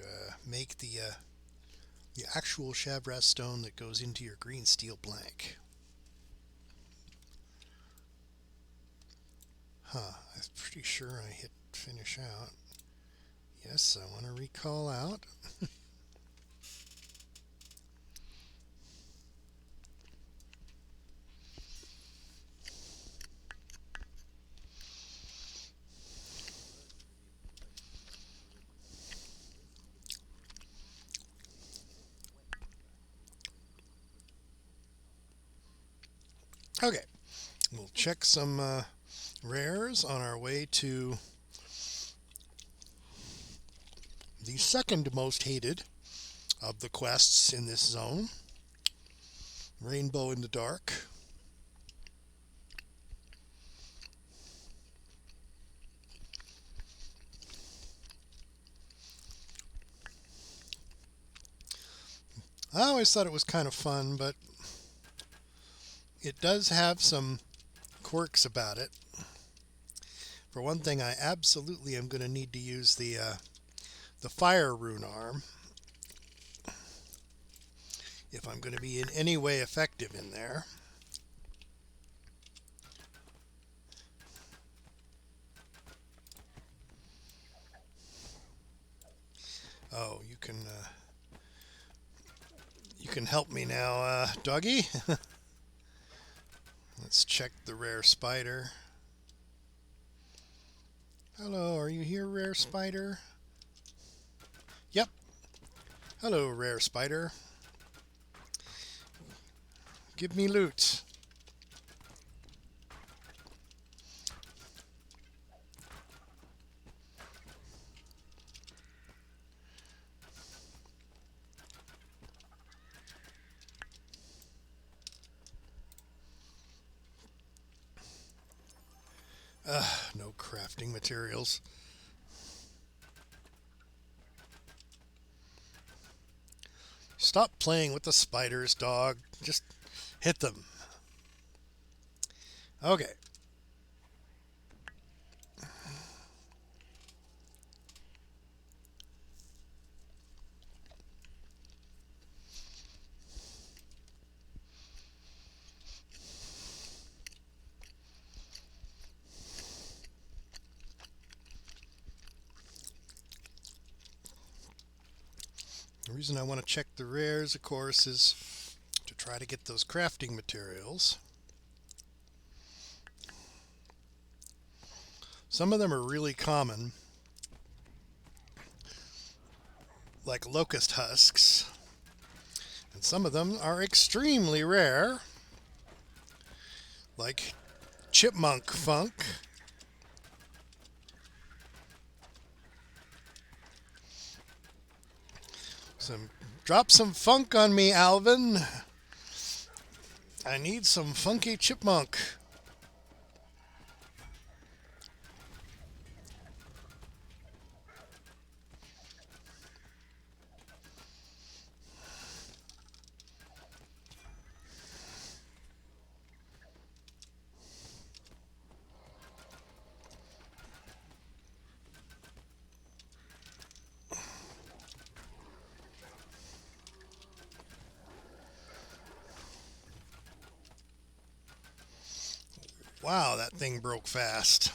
make the actual Shavrath stone that goes into your green steel blank. I'm pretty sure I hit finish out. Yes, I want to recall out. Okay, we'll check some rares on our way to the second most hated of the quests in this zone, Rainbow in the Dark. I always thought it was kind of fun, but it does have some quirks about it. For one thing, I absolutely am going to need to use the fire rune arm if I'm going to be in any way effective in there. Oh, you can help me now, doggy. Let's check the rare spider. Hello, are you here, rare spider? Yep. Hello, rare spider. Give me loot. No crafting materials. Stop playing with the spiders, dog. Just hit them. Okay. The reason I want to check the rares, of course, is to try to get those crafting materials. Some of them are really common, like locust husks, and some of them are extremely rare, like chipmunk funk. Drop some funk on me, Alvin. I need some funky chipmunk. Wow, that thing broke fast.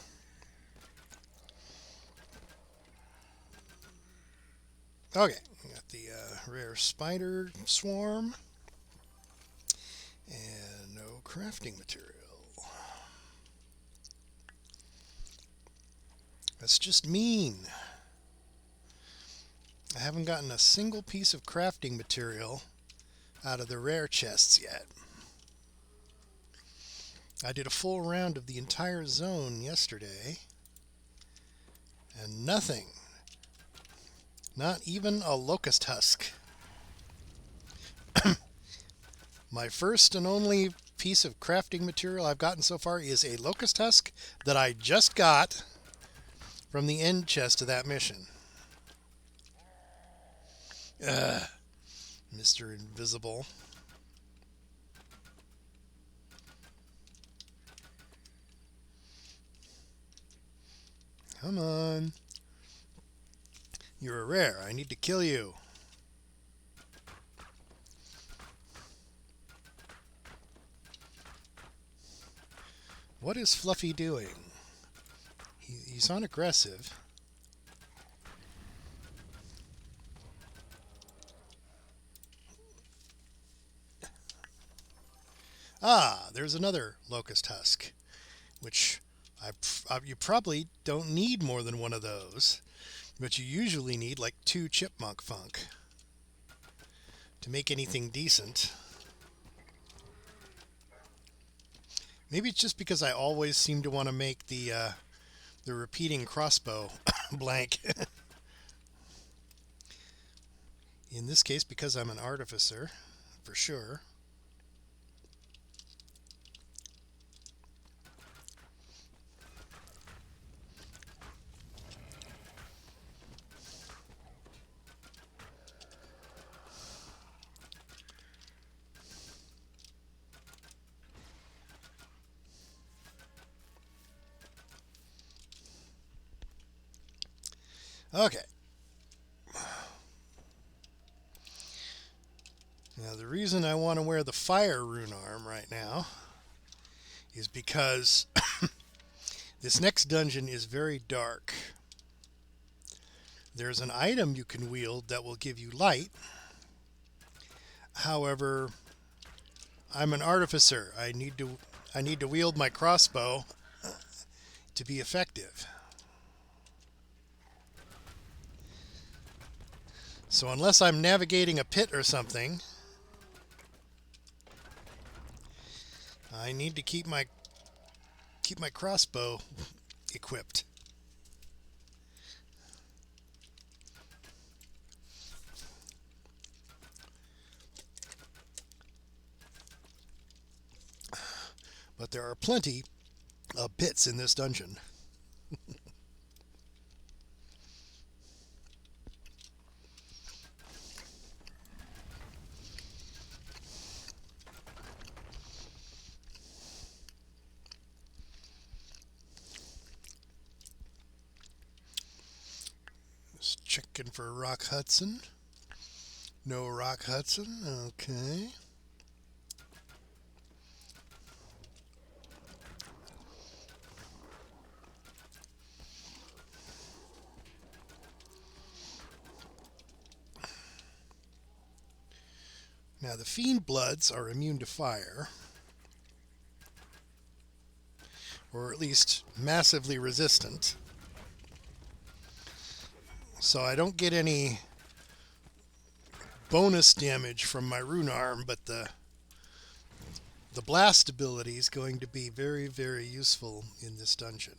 Okay, we got the rare spider swarm. And no crafting material. That's just mean. I haven't gotten a single piece of crafting material out of the rare chests yet. I did a full round of the entire zone yesterday, and nothing. Not even a locust husk. My first and only piece of crafting material I've gotten so far is a locust husk that I just got from the end chest of that mission. Mr. Invisible. Come on. You're a rare. I need to kill you. What is Fluffy doing? He's on aggressive. Ah, there's another locust husk, which you probably don't need more than one of those, but you usually need like 2 chipmunk funk to make anything decent. Maybe it's just because I always seem to want to make the repeating crossbow blank. In this case, because I'm an artificer, for sure. Okay. Now the reason I want to wear the fire rune arm right now is because this next dungeon is very dark. There's an item you can wield that will give you light. However, I'm an artificer. I need to wield my crossbow to be effective. So unless I'm navigating a pit or something, I need to keep my crossbow equipped. But there are plenty of pits in this dungeon. Just checking for Rock Hudson. No Rock Hudson. Okay. Now the Fiend Bloods are immune to fire, or at least massively resistant. So I don't get any bonus damage from my rune arm, but the blast ability is going to be very, very useful in this dungeon.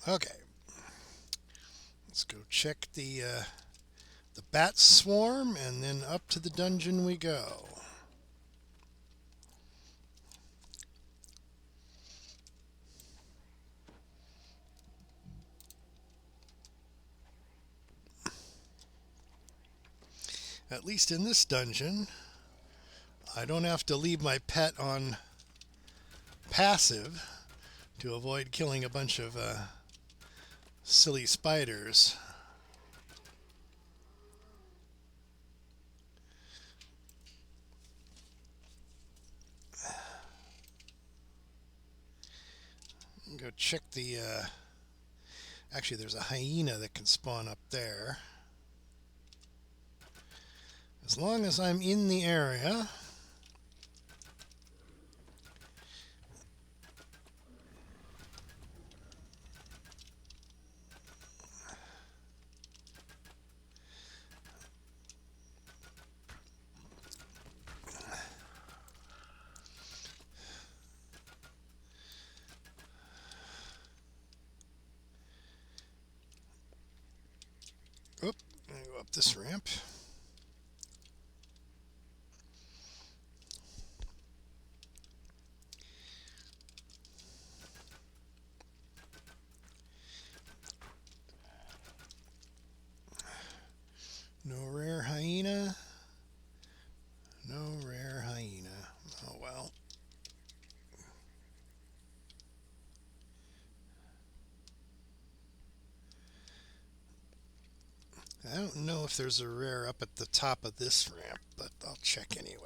Okay, let's go check the bat swarm, and then up to the dungeon we go. At least in this dungeon, I don't have to leave my pet on passive to avoid killing a bunch of silly spiders. Go check the... actually, there's a hyena that can spawn up there. As long as I'm in the area... Oop, I'm going to go up this ramp. No rare hyena. No rare hyena. Oh well. I don't know if there's a rare up at the top of this ramp, but I'll check anyway.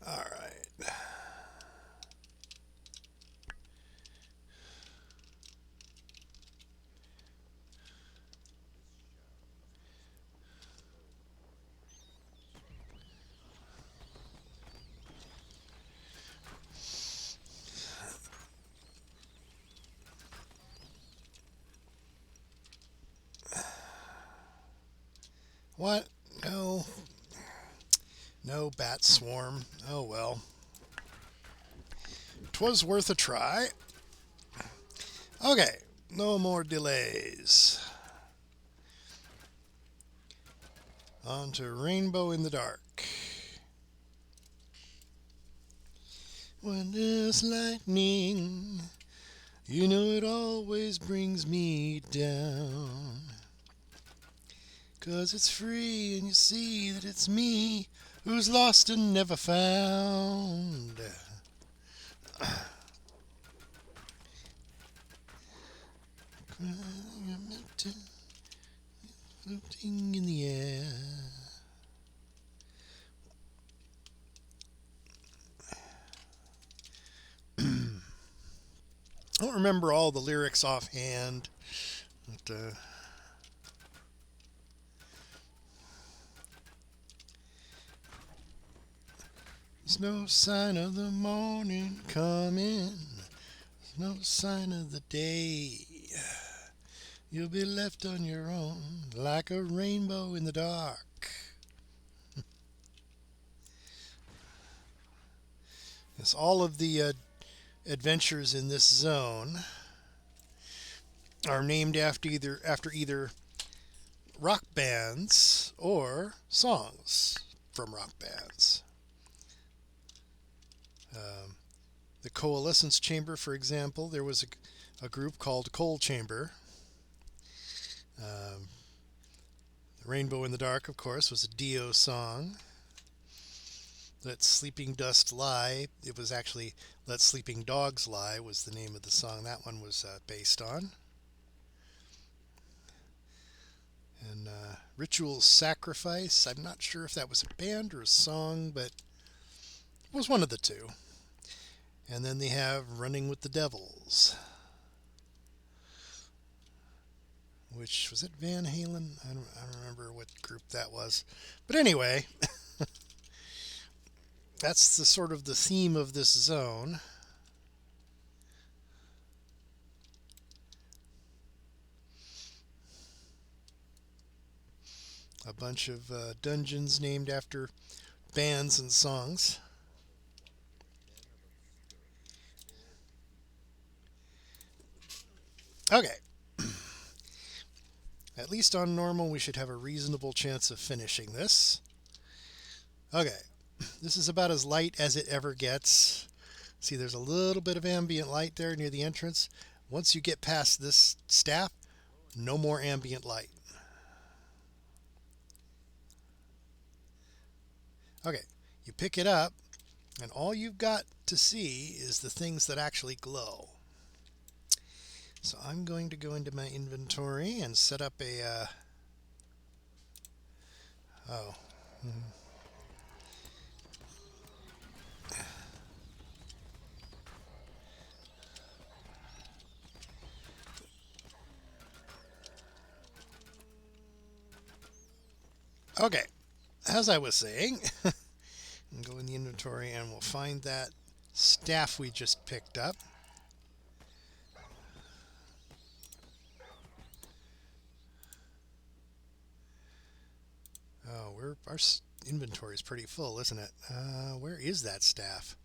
All right. What? No. No bat swarm. Oh well. 'Twas worth a try. Okay, no more delays. On to Rainbow in the Dark. When there's lightning, you know it always brings me down. 'Cause it's free and you see that it's me who's lost and never found. Floating in the air. I don't remember all the lyrics offhand, but there's no sign of the morning coming. There's no sign of the day. You'll be left on your own like a rainbow in the dark. Yes, all of the adventures in this zone are named after either rock bands or songs from rock bands. The Coalescence Chamber, for example, there was a group called Coal Chamber. Rainbow in the Dark, of course, was a Dio song. Let Sleeping Dust Lie. It was actually Let Sleeping Dogs Lie was the name of the song that one was based on. And Ritual Sacrifice. I'm not sure if that was a band or a song, but it was one of the two. And then they have Running with the Devils. Which, was it Van Halen? I don't remember what group that was. But anyway, that's the sort of the theme of this zone. A bunch of dungeons named after bands and songs. Okay. At least on normal, we should have a reasonable chance of finishing this. Okay. This is about as light as it ever gets. See, there's a little bit of ambient light there near the entrance. Once you get past this staff, no more ambient light. Okay, you pick it up, and all you've got to see is the things that actually glow. So I'm going to go into my inventory and set up a... Okay, as I was saying, go in the inventory and we'll find that staff we just picked up. Oh, our inventory is pretty full, isn't it? Where is that staff?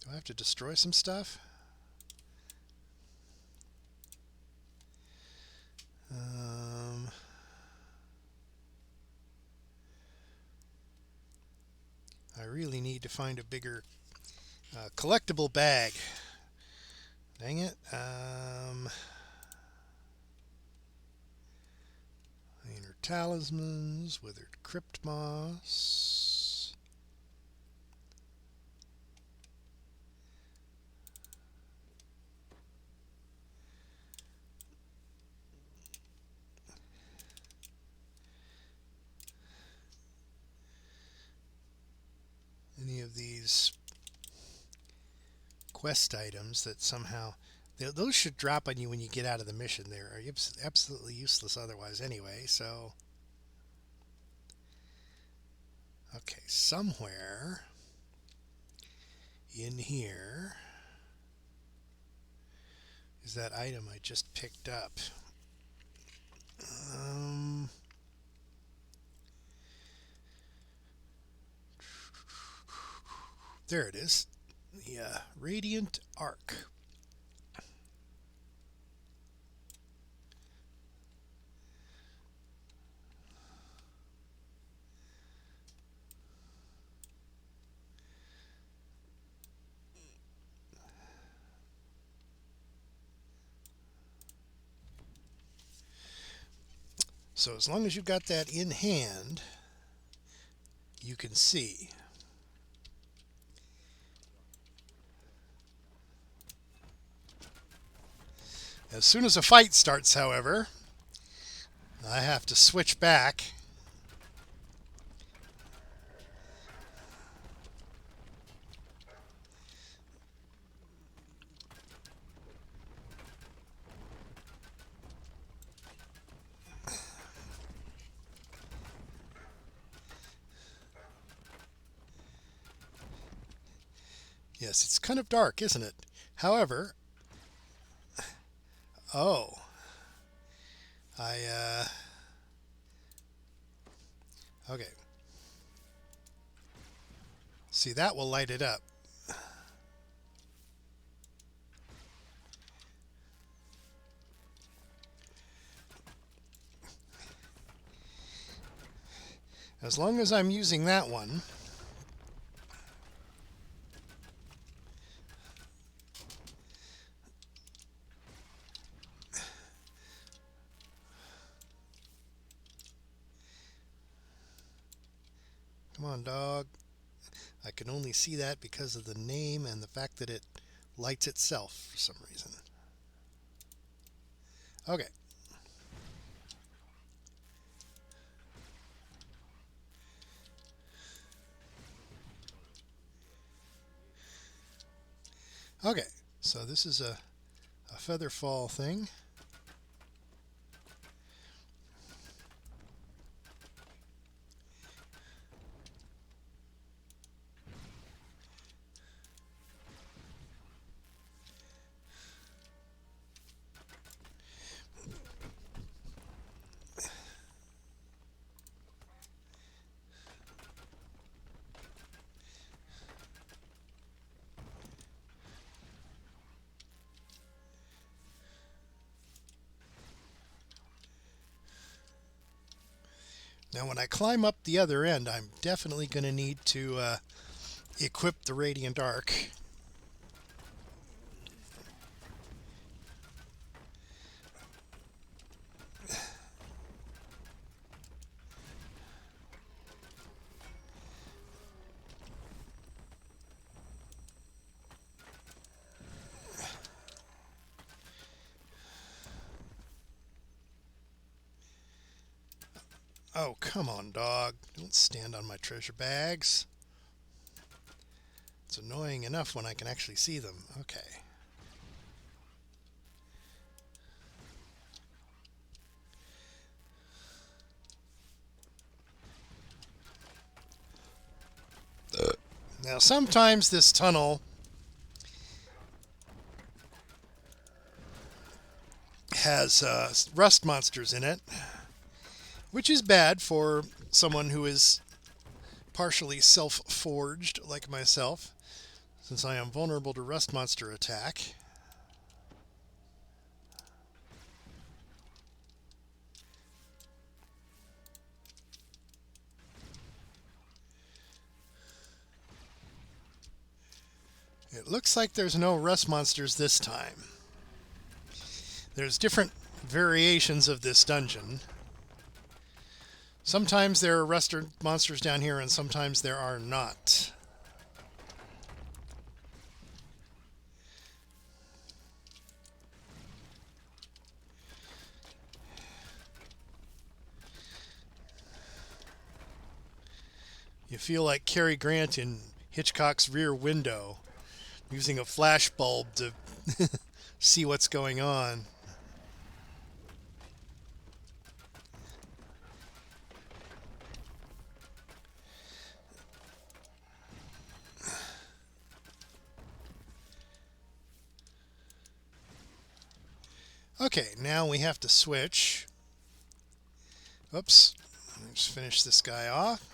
Do I have to destroy some stuff? I really need to find a bigger collectible bag. Dang it. Inner talismans, withered crypt moss. Any of these quest items that somehow those should drop on you when you get out of the mission. They're absolutely useless otherwise anyway, so okay, somewhere in here is that item I just picked up. There it is. The Radiant Arc. So as long as you've got that in hand, you can see. As soon as a fight starts, however, I have to switch back. Yes, it's kind of dark, isn't it? However, oh, okay. See, that will light it up. As long as I'm using that one, come on, dog. I can only see that because of the name and the fact that it lights itself for some reason. Okay. Okay, so this is a feather fall thing. Now when I climb up the other end, I'm definitely going to need to equip the Radiant Arc. Oh, come on, dog. Don't stand on my treasure bags. It's annoying enough when I can actually see them. Okay. Now, sometimes this tunnel has rust monsters in it, which is bad for someone who is partially self-forged like myself, since I am vulnerable to rust monster attack. It looks like there's no rust monsters this time. There's different variations of this dungeon. Sometimes there are rust monsters down here, and sometimes there are not. You feel like Cary Grant in Hitchcock's Rear Window, using a flash bulb to see what's going on. Okay, now we have to switch. Oops. Let's finish this guy off.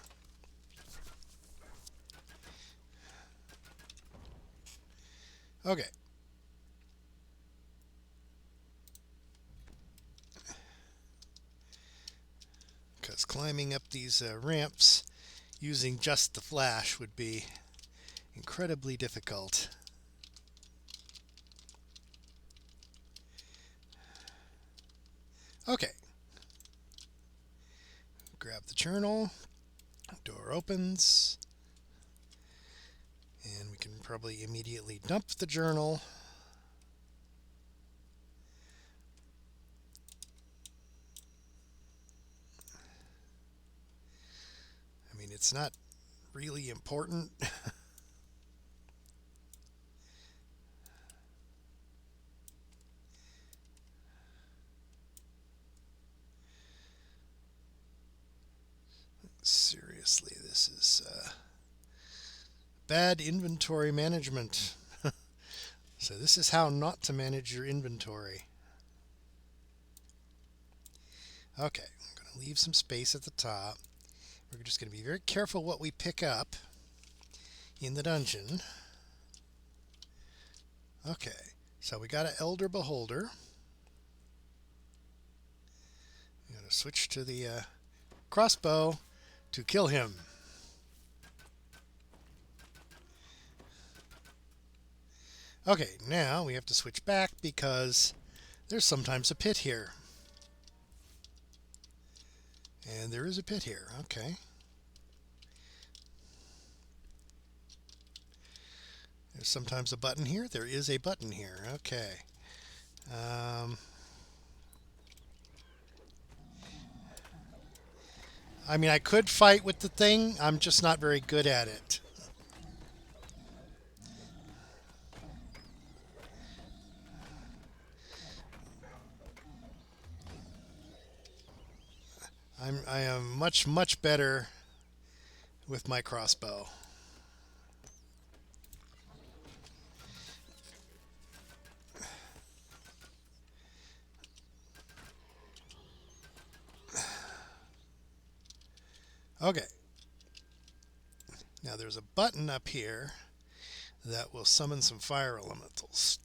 Okay. Because climbing up these ramps using just the flash would be incredibly difficult. Okay. grab the journal. Door opens. And we can probably immediately dump the journal. I mean, it's not really important. Seriously, this is bad inventory management. So this is how not to manage your inventory. Okay, I'm going to leave some space at the top. We're just going to be very careful what we pick up in the dungeon. Okay, so we got an Elder Beholder. I'm going to switch to the crossbow to kill him. Okay, now we have to switch back because there's sometimes a pit here. And there is a pit here. Okay. There's sometimes a button here. There is a button here. Okay. I mean, I could fight with the thing. I'm just not very good at it. I am much better with my crossbow. Okay. Now there's a button up here that will summon some fire elementals.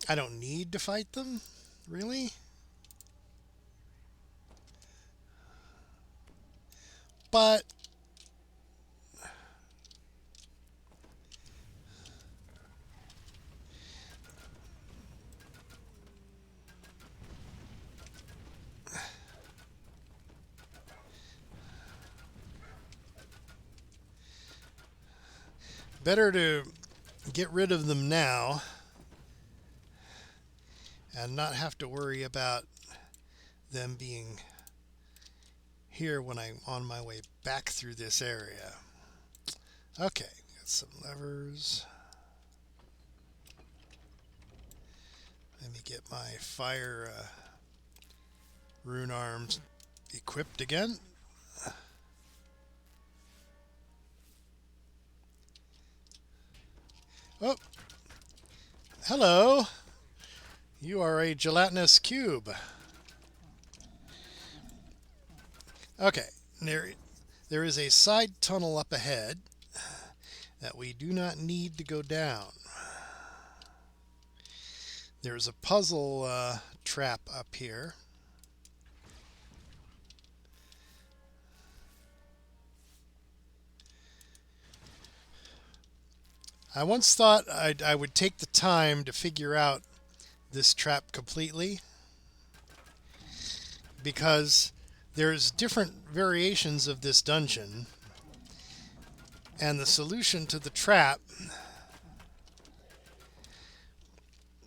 I don't need to fight them, really. But better to get rid of them now and not have to worry about them being here when I'm on my way back through this area. Okay, got some levers. Let me get my fire rune arms equipped again. Oh, hello. You are a gelatinous cube. Okay, there is a side tunnel up ahead that we do not need to go down. There's a puzzle trap up here. I once thought I would take the time to figure out this trap completely, because there's different variations of this dungeon, and the solution to the trap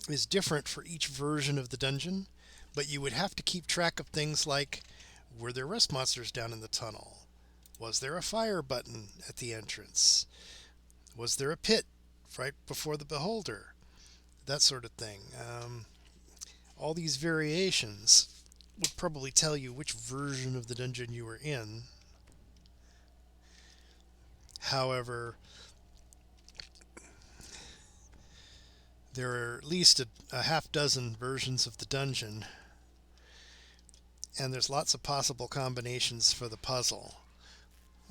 is different for each version of the dungeon, but you would have to keep track of things like, were there rust monsters down in the tunnel? Was there a fire button at the entrance? Was there a pit right before the beholder? That sort of thing. All these variations would probably tell you which version of the dungeon you were in. However, there are at least a half dozen versions of the dungeon, and there's lots of possible combinations for the puzzle.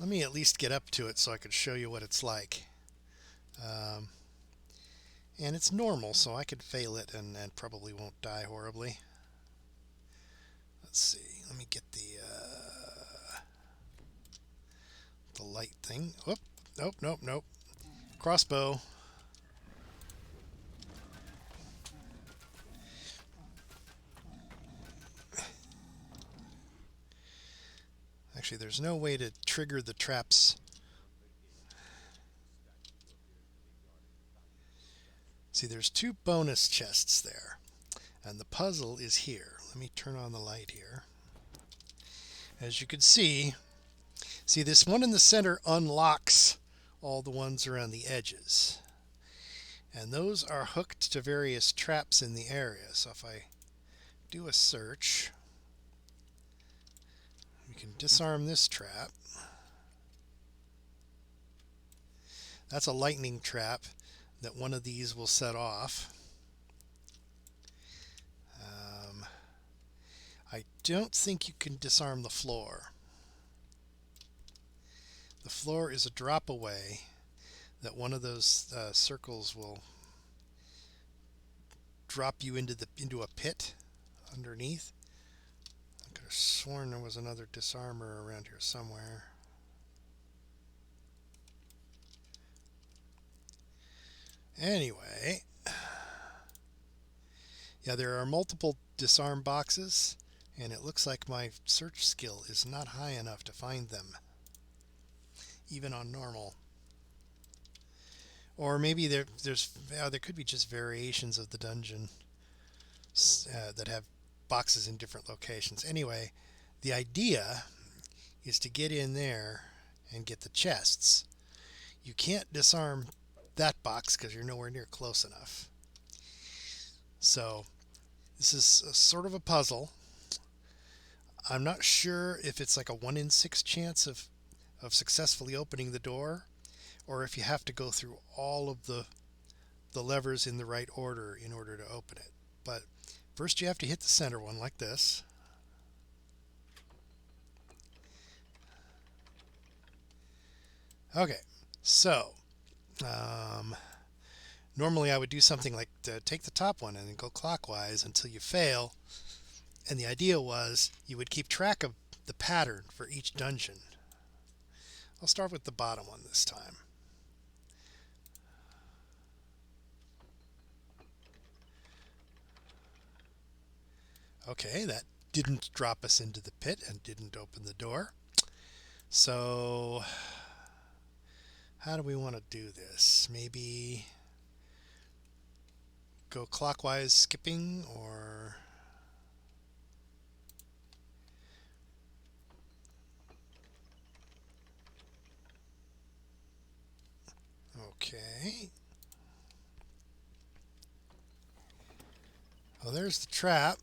Let me at least get up to it so I can show you what it's like. And it's normal, so I could fail it and probably won't die horribly. Let's see. Let me get the light thing. Whoop. Nope. Crossbow. See, there's no way to trigger the traps. See, there's 2 bonus chests there. And the puzzle is here. Let me turn on the light here. As you can see, this one in the center unlocks all the ones around the edges. And those are hooked to various traps in the area. So if I do a search, we can disarm this trap. That's a lightning trap that one of these will set off. I don't think you can disarm the floor. The floor is a drop away that one of those circles will drop you into a pit underneath. I could have sworn there was another disarmer around here somewhere. Anyway, yeah, there are multiple disarm boxes, and it looks like my search skill is not high enough to find them, even on normal. Or maybe there could be just variations of the dungeon that have boxes in different locations. Anyway, the idea is to get in there and get the chests. You can't disarm that box because you're nowhere near close enough. So this is sort of a puzzle. I'm not sure if it's like a 1 in 6 chance of successfully opening the door, or if you have to go through all of the levers in the right order in order to open it. But first you have to hit the center one like this. Okay, so normally I would do something like to take the top one and then go clockwise until you fail. And the idea was you would keep track of the pattern for each dungeon. I'll start with the bottom one this time. Okay, that didn't drop us into the pit and didn't open the door. So how do we want to do this? Maybe go clockwise skipping, or okay. Oh, there's the trap.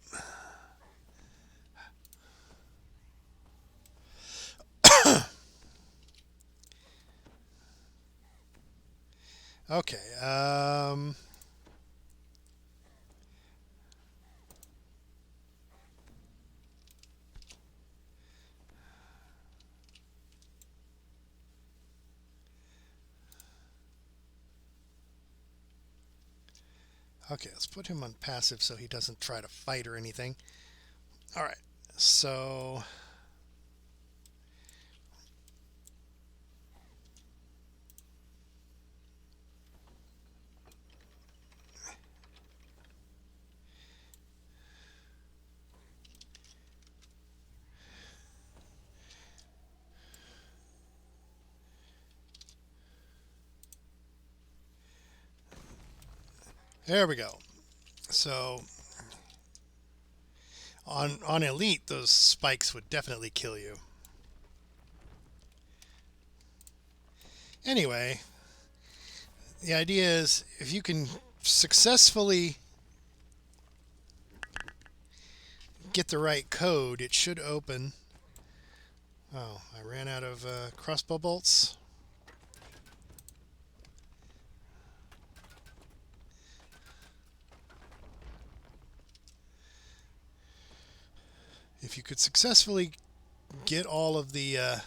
Okay. Okay, let's put him on passive so he doesn't try to fight or anything. All right, so there we go. So on Elite, those spikes would definitely kill you. Anyway, the idea is if you can successfully get the right code, it should open. Oh, I ran out of crossbow bolts. If you could successfully get all of the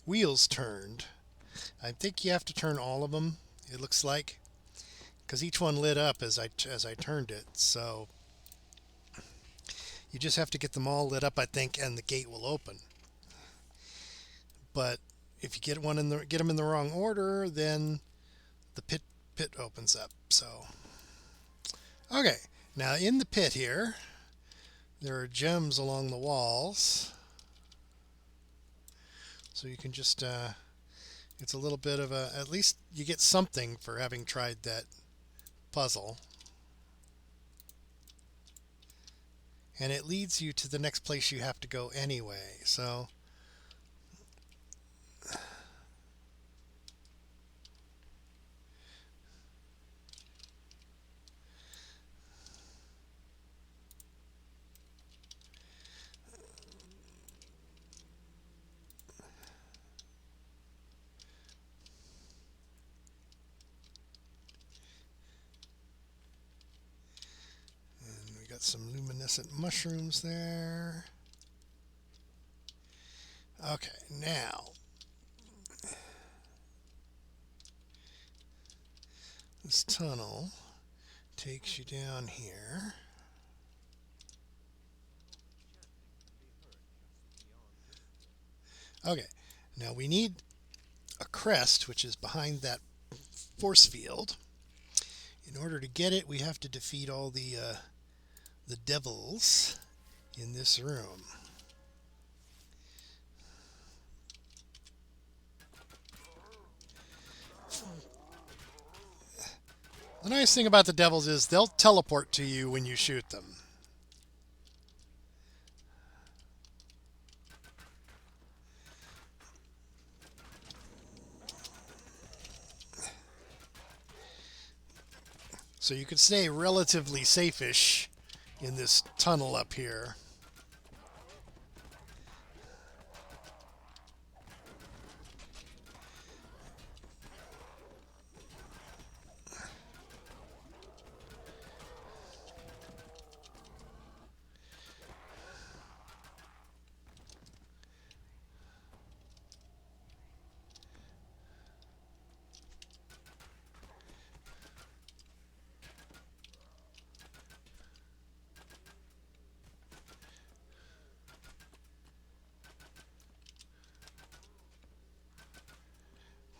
wheels turned, I think you have to turn all of them, it looks like, because each one lit up as I turned it. So you just have to get them all lit up, I think, and the gate will open. But if you get them in the wrong order, then the pit opens up. So okay, now in the pit here, There are gems along the walls. So you can just, it's a little bit of a, at least you get something for having tried that puzzle. And it leads you to the next place you have to go anyway. So we got some luminescent mushrooms there. Okay, now this tunnel takes you down here. Okay, now we need a crest, which is behind that force field. In order to get it, we have to defeat all the devils in this room. The nice thing about the devils is they'll teleport to you when you shoot them. So you can stay relatively safe-ish in this tunnel up here.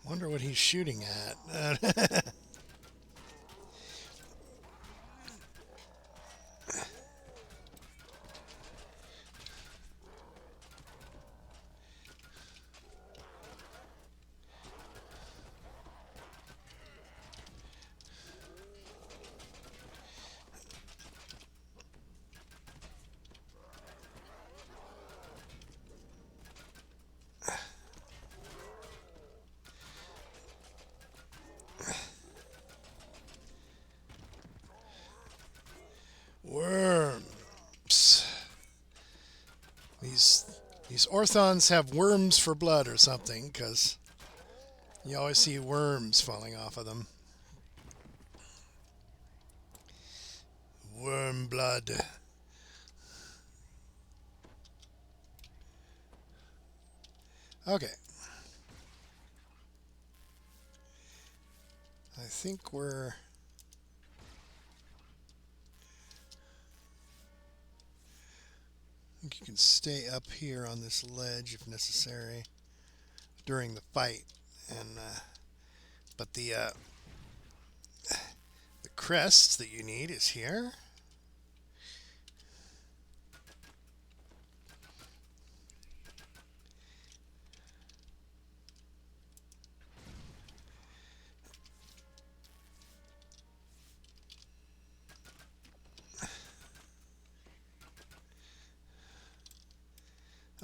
Wonder what he's shooting at. Worms. These orthons have worms for blood or something, because you always see worms falling off of them. Worm blood. Okay. I think we're... I think you can stay up here on this ledge if necessary during the fight, and but the crest that you need is here.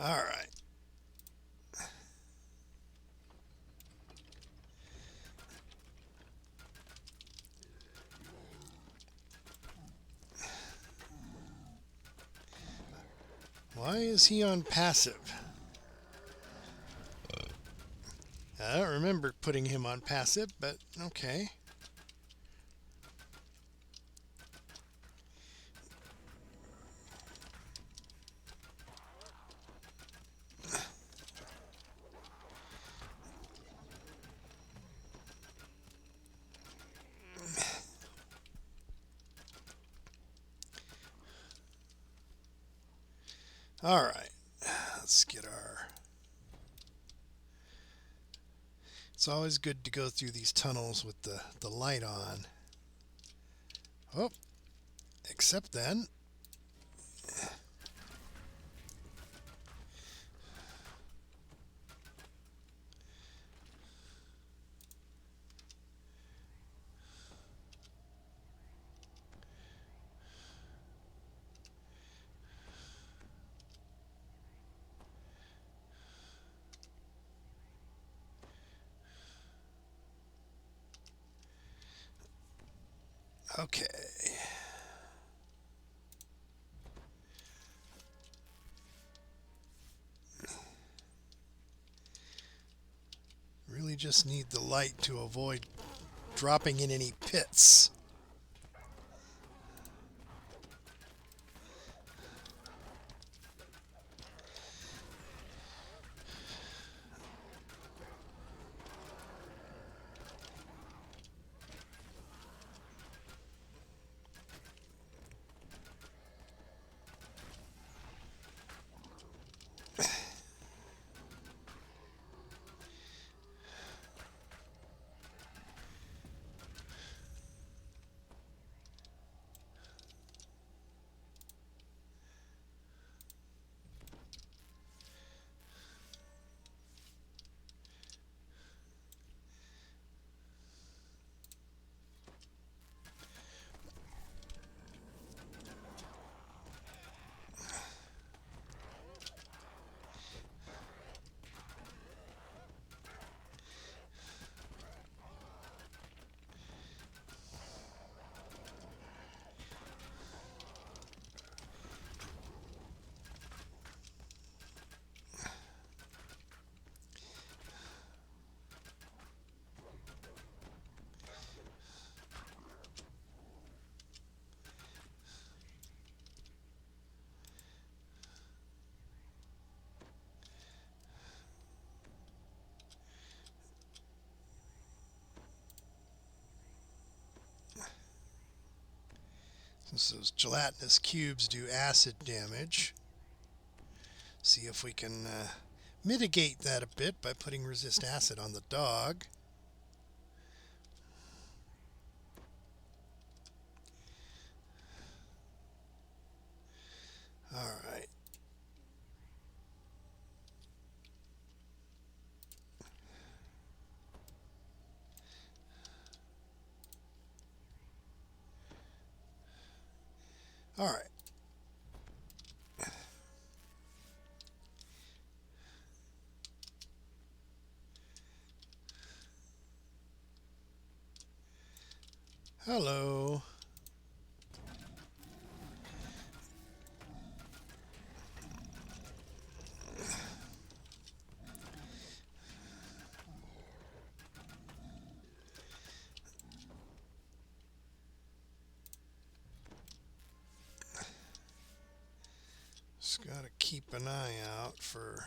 All right. Why is he on passive? I don't remember putting him on passive, but okay. All right, let's get our... It's always good to go through these tunnels with the light on. Oh, except then... Okay. Really just need the light to avoid dropping in any pits. Since those gelatinous cubes do acid damage, see if we can mitigate that a bit by putting resist acid on the dog. All right. All right. Hello. Just got to keep an eye out for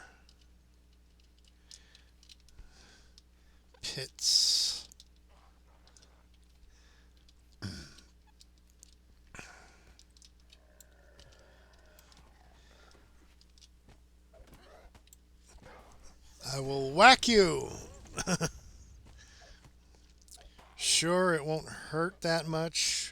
pits. I will whack you. Sure, it won't hurt that much.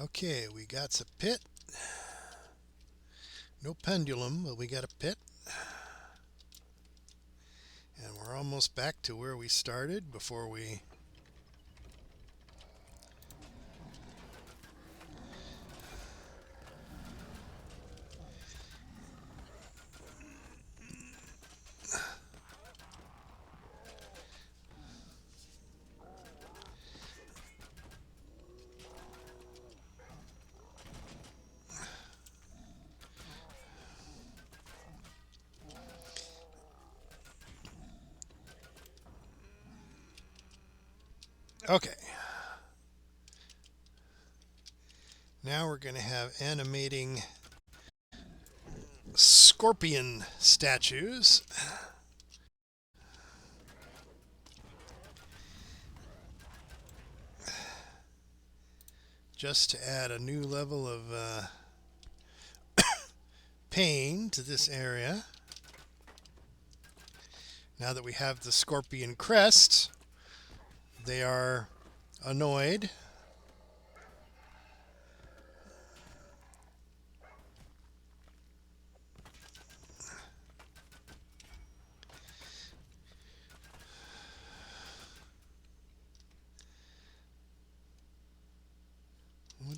Okay, we got a pit. No pendulum, but we got a pit. And we're almost back to where we started before we... Okay. Now we're going to have animating scorpion statues. Just to add a new level of pain to this area. Now that we have the scorpion crest, they are annoyed.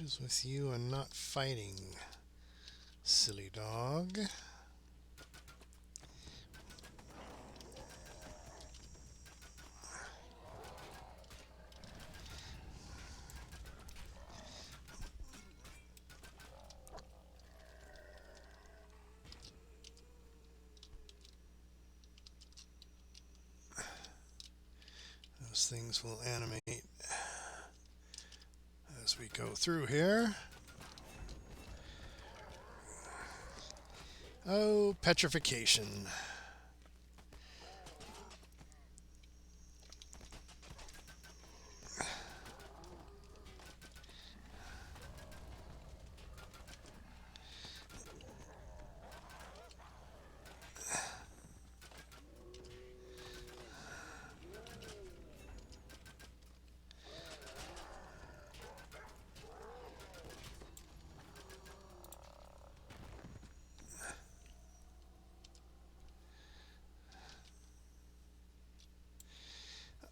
is with you and not fighting, silly dog? Those things will animate as we go through here. Oh, petrification.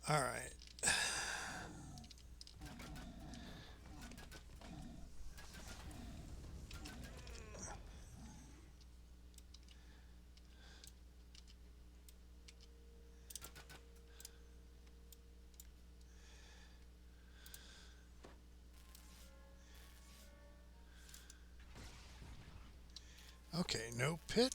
All right. Okay, no pit.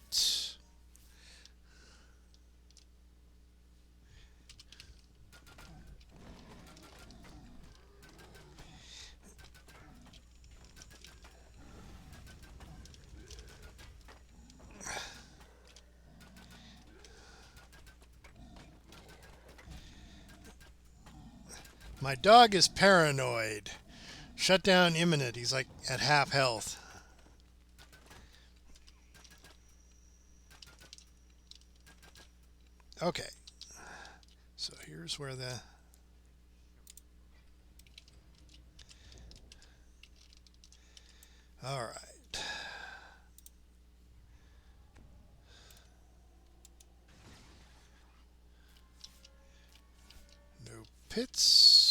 My dog is paranoid. Shutdown imminent. He's like at half health. Okay. So here's where the... All right. No pits.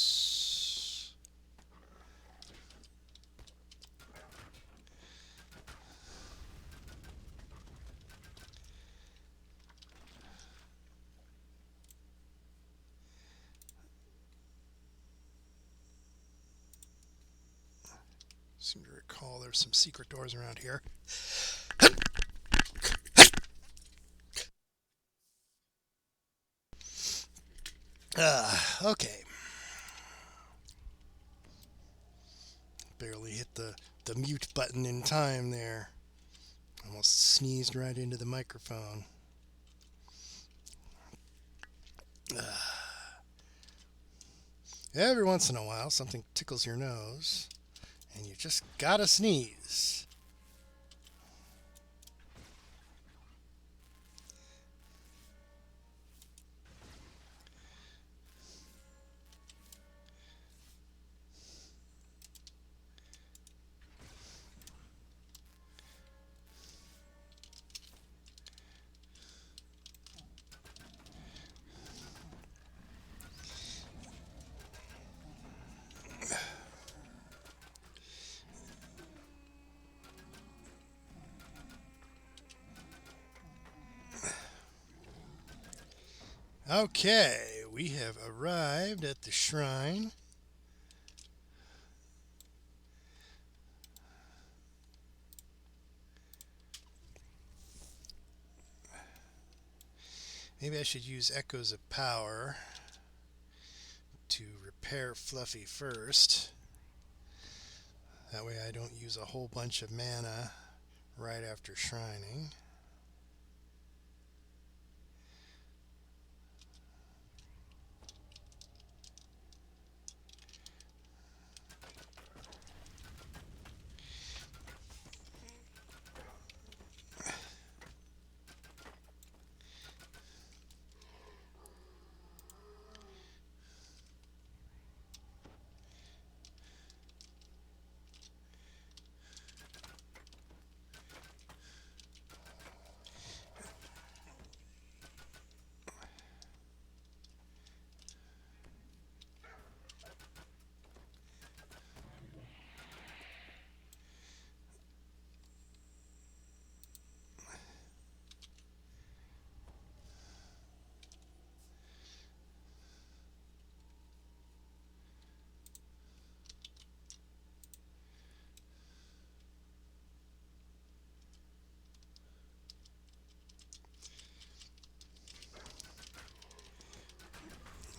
Seem to recall there's some secret doors around here. Okay. Barely hit the mute button in time there. Almost sneezed right into the microphone. Every once in a while, something tickles your nose, and you just gotta sneeze. Okay, we have arrived at the shrine. Maybe I should use Echoes of Power to repair Fluffy first. That way I don't use a whole bunch of mana right after shrining.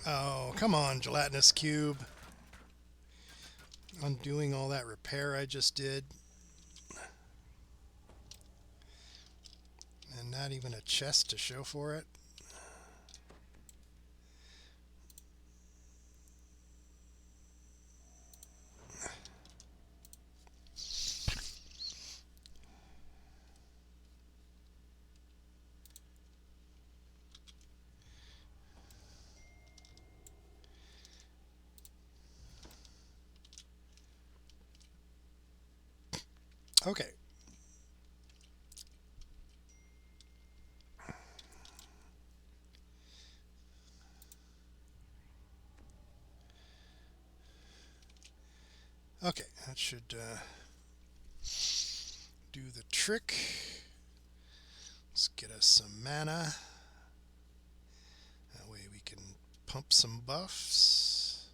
Oh, come on, gelatinous cube. Undoing all that repair I just did. And not even a chest to show for it. Okay. Okay, that should do the trick. Let's get us some mana. That way we can pump some buffs.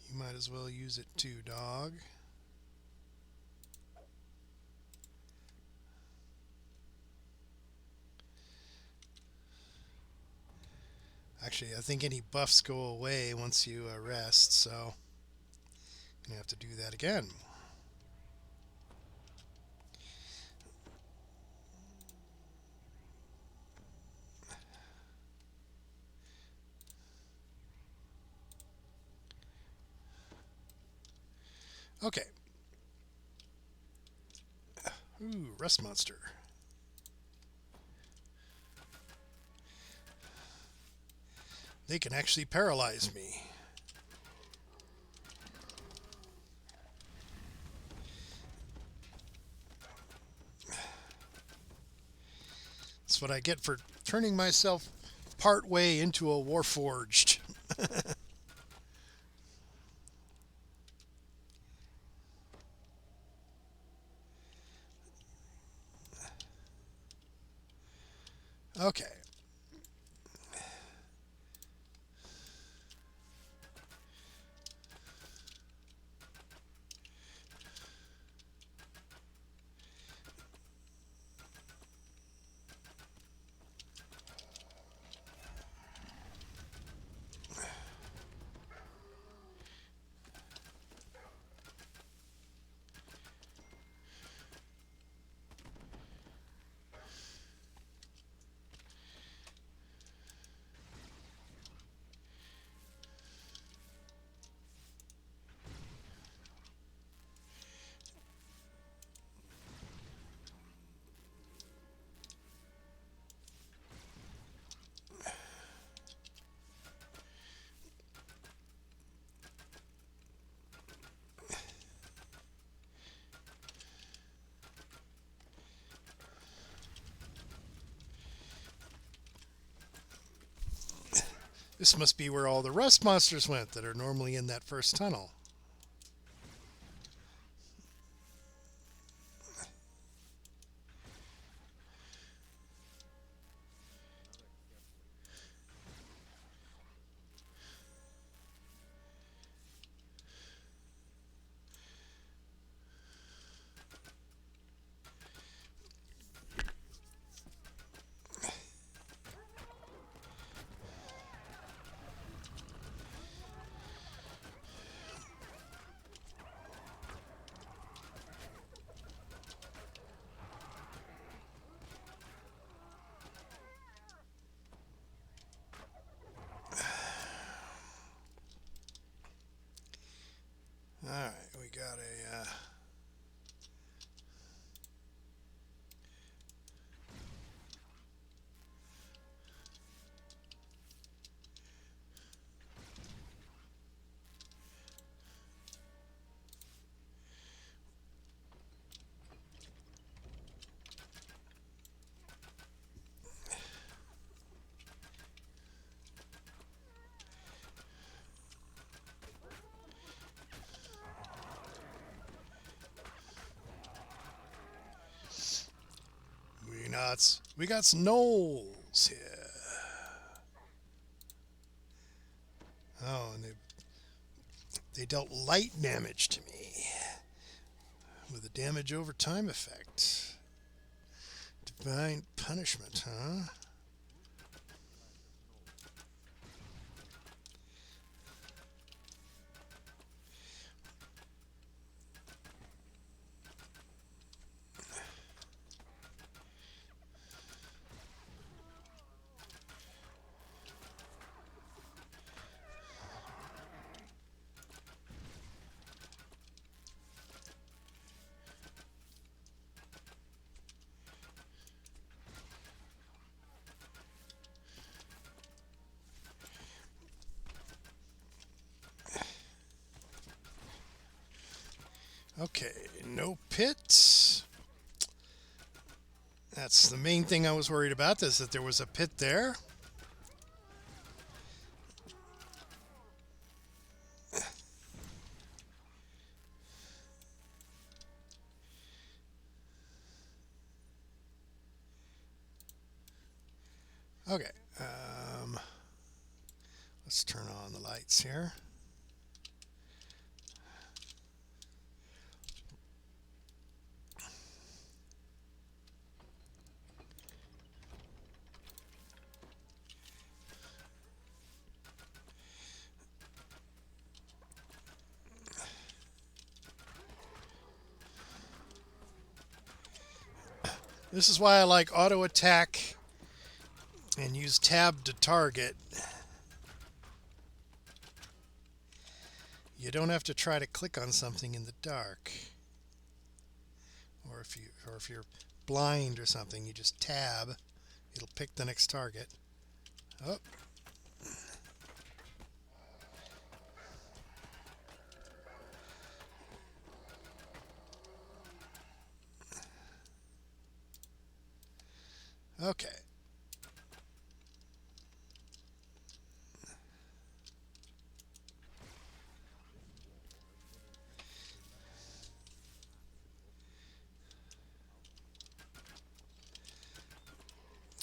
You might as well use it too, dog. Actually, I think any buffs go away once you rest, so I'm going to have to do that again. Okay. Ooh, rust monster. They can actually paralyze me. That's what I get for turning myself part way into a warforged. Okay. This must be where all the rust monsters went that are normally in that first tunnel. Alright, we got a... we got some gnolls here. Oh, and they dealt light damage to me with a damage over time effect. Divine punishment, huh? Okay, no pits. That's the main thing I was worried about, is that there was a pit there. Okay, let's turn on the lights here. This is why I like auto attack and use tab to target. You don't have to try to click on something in the dark. Or if you're blind or something, you just tab. It'll pick the next target. Oh. Okay.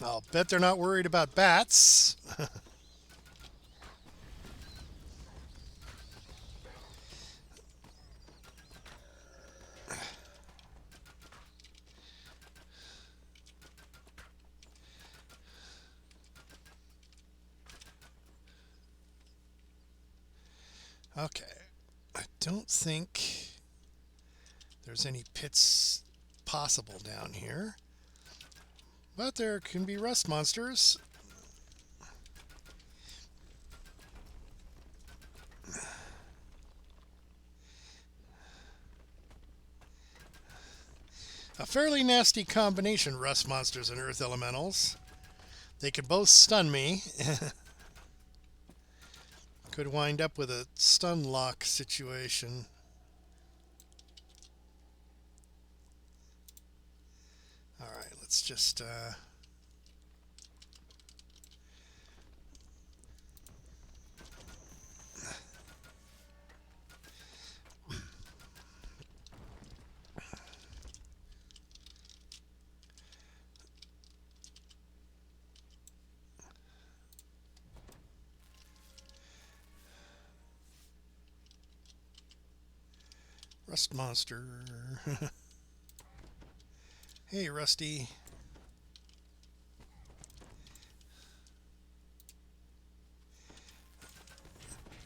I'll bet they're not worried about bats. Okay. I don't think there's any pits possible down here. But there can be rust monsters. A fairly nasty combination, rust monsters and earth elementals. They could both stun me. Could wind up with a stun lock situation. Alright, let's just... Rust monster. Hey, Rusty.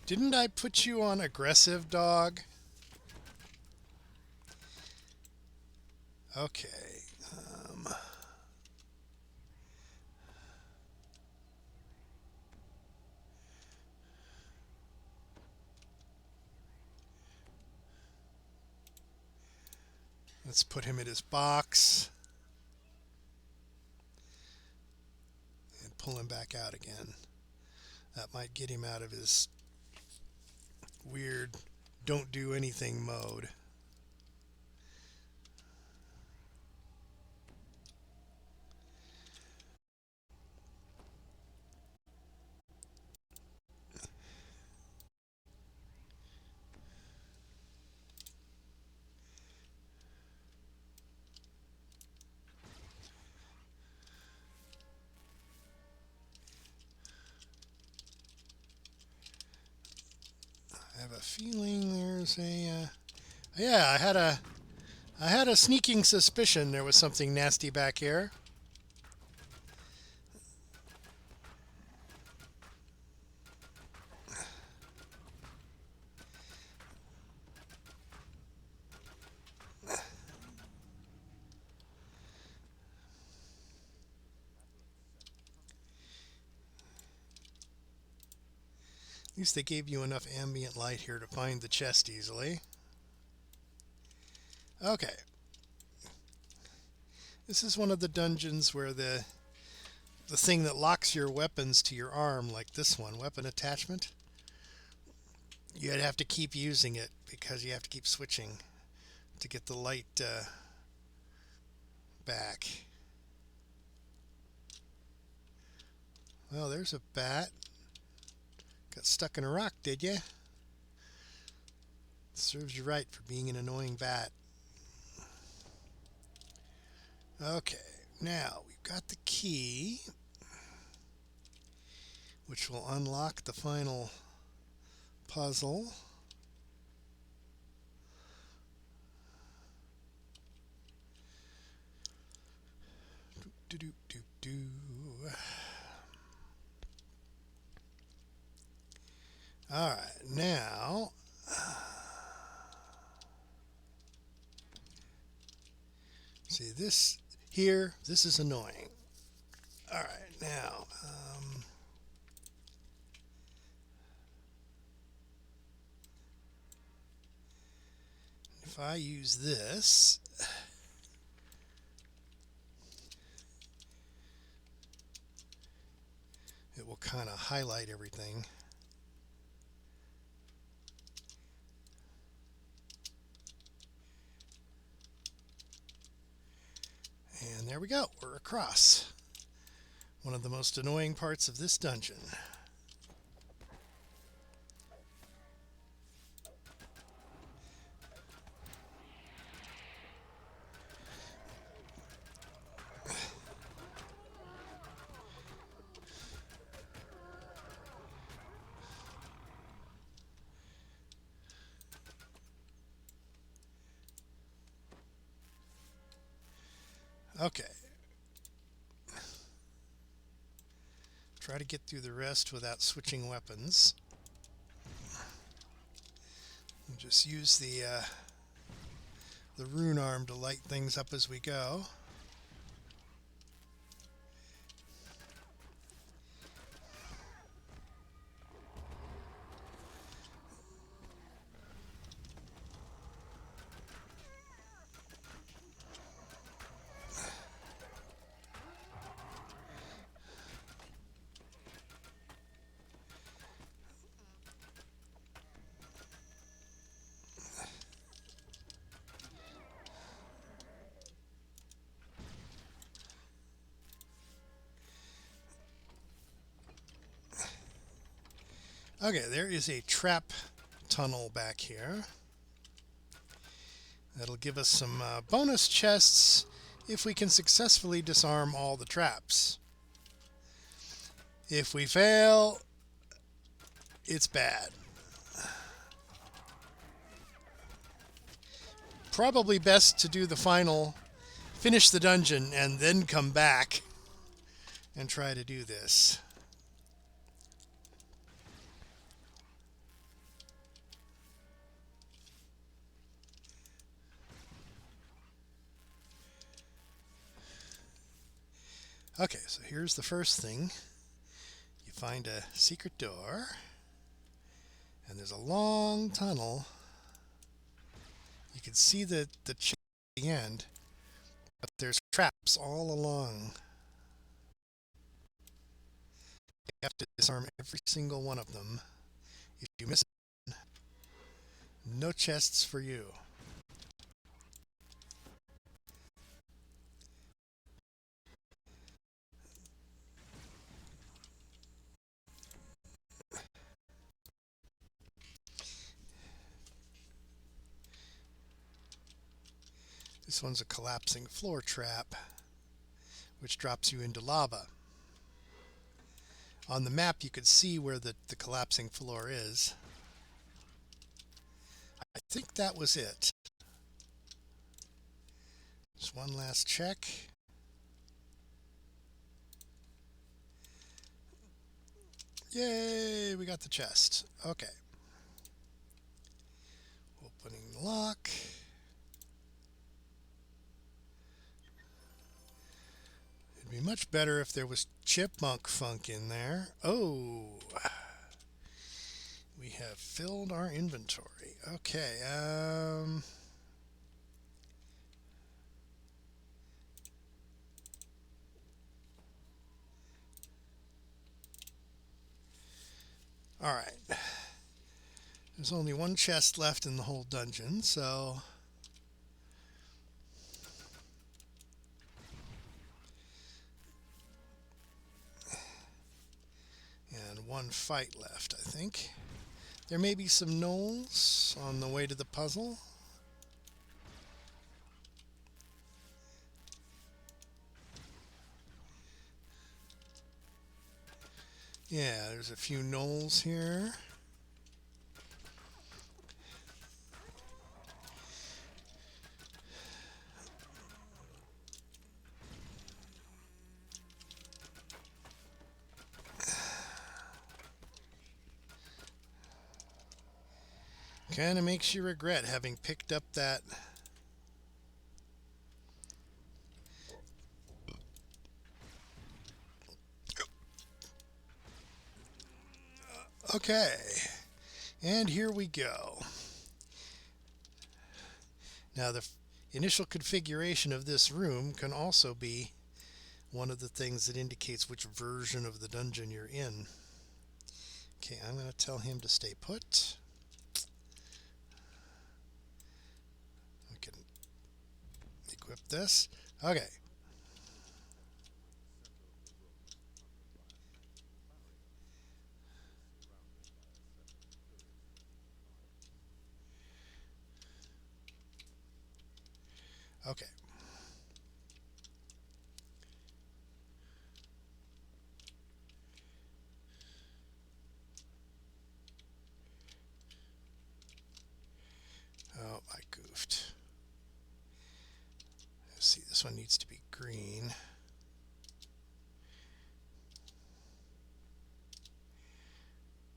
Didn't I put you on aggressive, dog? Okay. Let's put him in his box. And pull him back out again. That might get him out of his weird don't do anything mode. I have a feeling there's a yeah, I had a sneaking suspicion there was something nasty back here. At least they gave you enough ambient light here to find the chest easily. Okay. This is one of the dungeons where the thing that locks your weapons to your arm, like this one, weapon attachment, you'd have to keep using it because you have to keep switching. to get the light back. Well, there's a bat. Got stuck in a rock, did you? Serves you right for being an annoying bat. Okay, now we've got the key, which will unlock the final puzzle. Do do do do. All right, now see this here. This is annoying. All right, now if I use this, it will kind of highlight everything. And there we go, we're across. One of the most annoying parts of this dungeon. Okay. Try to get through the rest without switching weapons. And just use the rune arm to light things up as we go. Okay, there is a trap tunnel back here. That'll give us some bonus chests if we can successfully disarm all the traps. If we fail, it's bad. Probably best to do the final, finish the dungeon, and then come back and try to do this. Okay, so here's the first thing. You find a secret door, and there's a long tunnel. You can see the end, but there's traps all along. You have to disarm every single one of them. If you miss it, no chests for you. This one's a collapsing floor trap, which drops you into lava. On the map, you could see where the collapsing floor is. I think that was it. Just one last check. Yay, we got the chest. Okay. Opening the lock. It'd be much better if there was chipmunk funk in there. Oh, we have filled our inventory. Okay, all right. There's only one chest left in the whole dungeon, so one fight left, I think. There may be some gnolls on the way to the puzzle. Yeah, there's a few gnolls here. Kind of makes you regret having picked up that. Okay, and here we go. Now the initial configuration of this room can also be one of the things that indicates which version of the dungeon you're in. Okay, I'm going to tell him to stay put. We can equip this. Okay. Okay. Oh, I goofed. Let's see, this one needs to be green.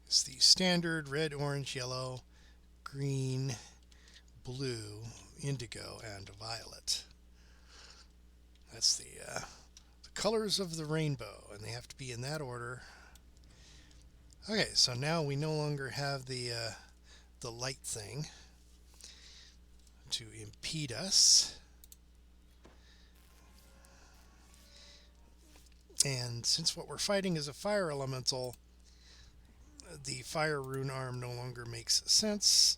It's the standard red, orange, yellow, green, blue, indigo, and violet. That's the colors of the rainbow, and they have to be in that order. Okay, so now we no longer have the light thing to impede us. And since what we're fighting is a fire elemental, the fire rune arm no longer makes sense.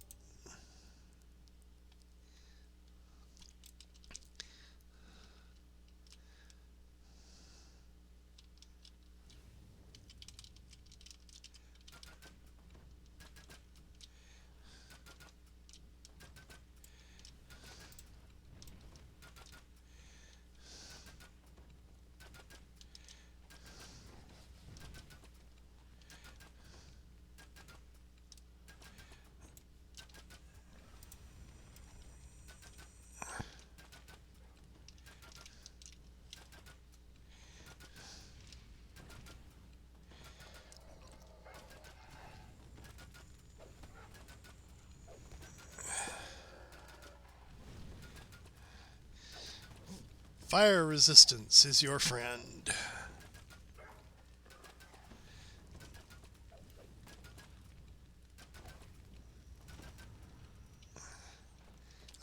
Fire resistance is your friend.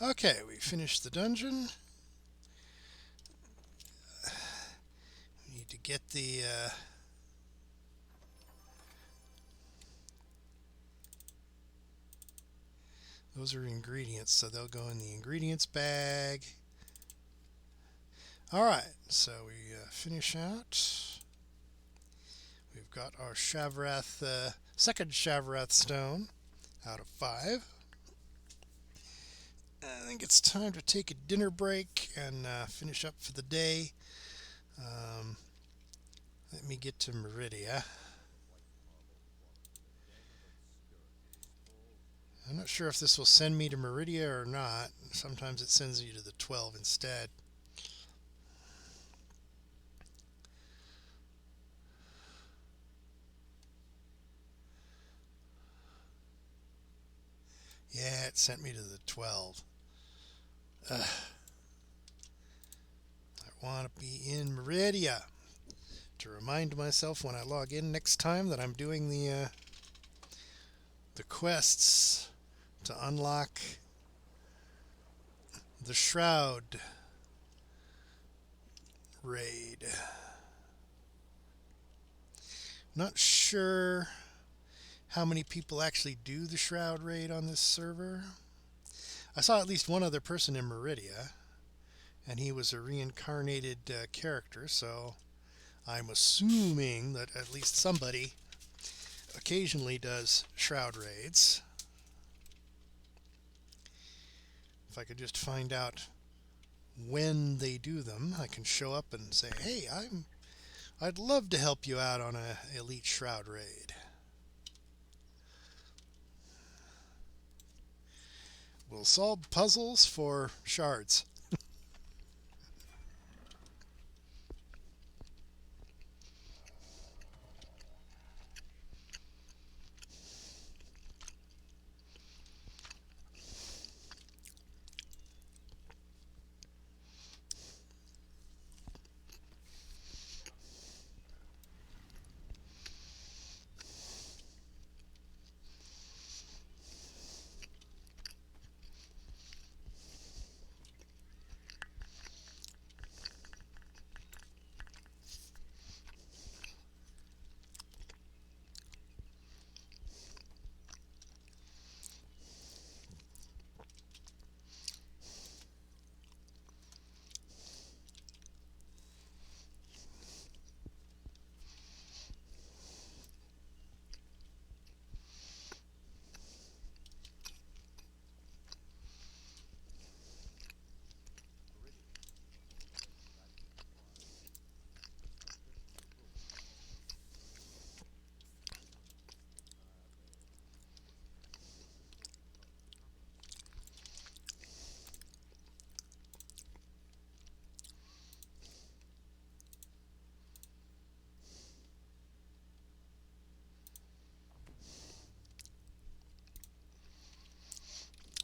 Okay, we finished the dungeon. We need to get the those are ingredients, so they'll go in the ingredients bag. Alright, so we finish out. We've got our Shavrath, second Shavrath stone out of 5. I think it's time to take a dinner break and finish up for the day. Let me get to Meridia. I'm not sure if this will send me to Meridia or not. Sometimes it sends you to the 12 instead. Yeah, it sent me to the 12. I want to be in Meridia to remind myself when I log in next time that I'm doing the quests to unlock the Shroud raid. Not sure how many people actually do the Shroud raid on this server. I saw at least one other person in Meridia, and he was a reincarnated character, so I'm assuming that at least somebody occasionally does shroud raids. If I could just find out when they do them, I can show up and say, "Hey, I'd love to help you out on a elite shroud raid. We'll solve puzzles for shards."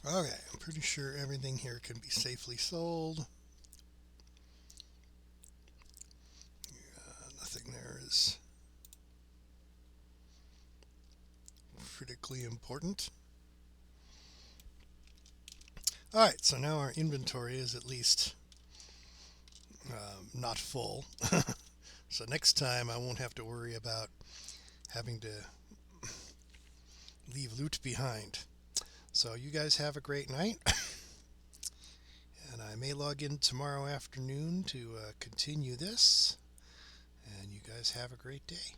Okay, I'm pretty sure everything here can be safely sold. Nothing there is critically important. Alright, so now our inventory is at least not full. So next time I won't have to worry about having to leave loot behind. So you guys have a great night. And I may log in tomorrow afternoon to continue this. And you guys have a great day.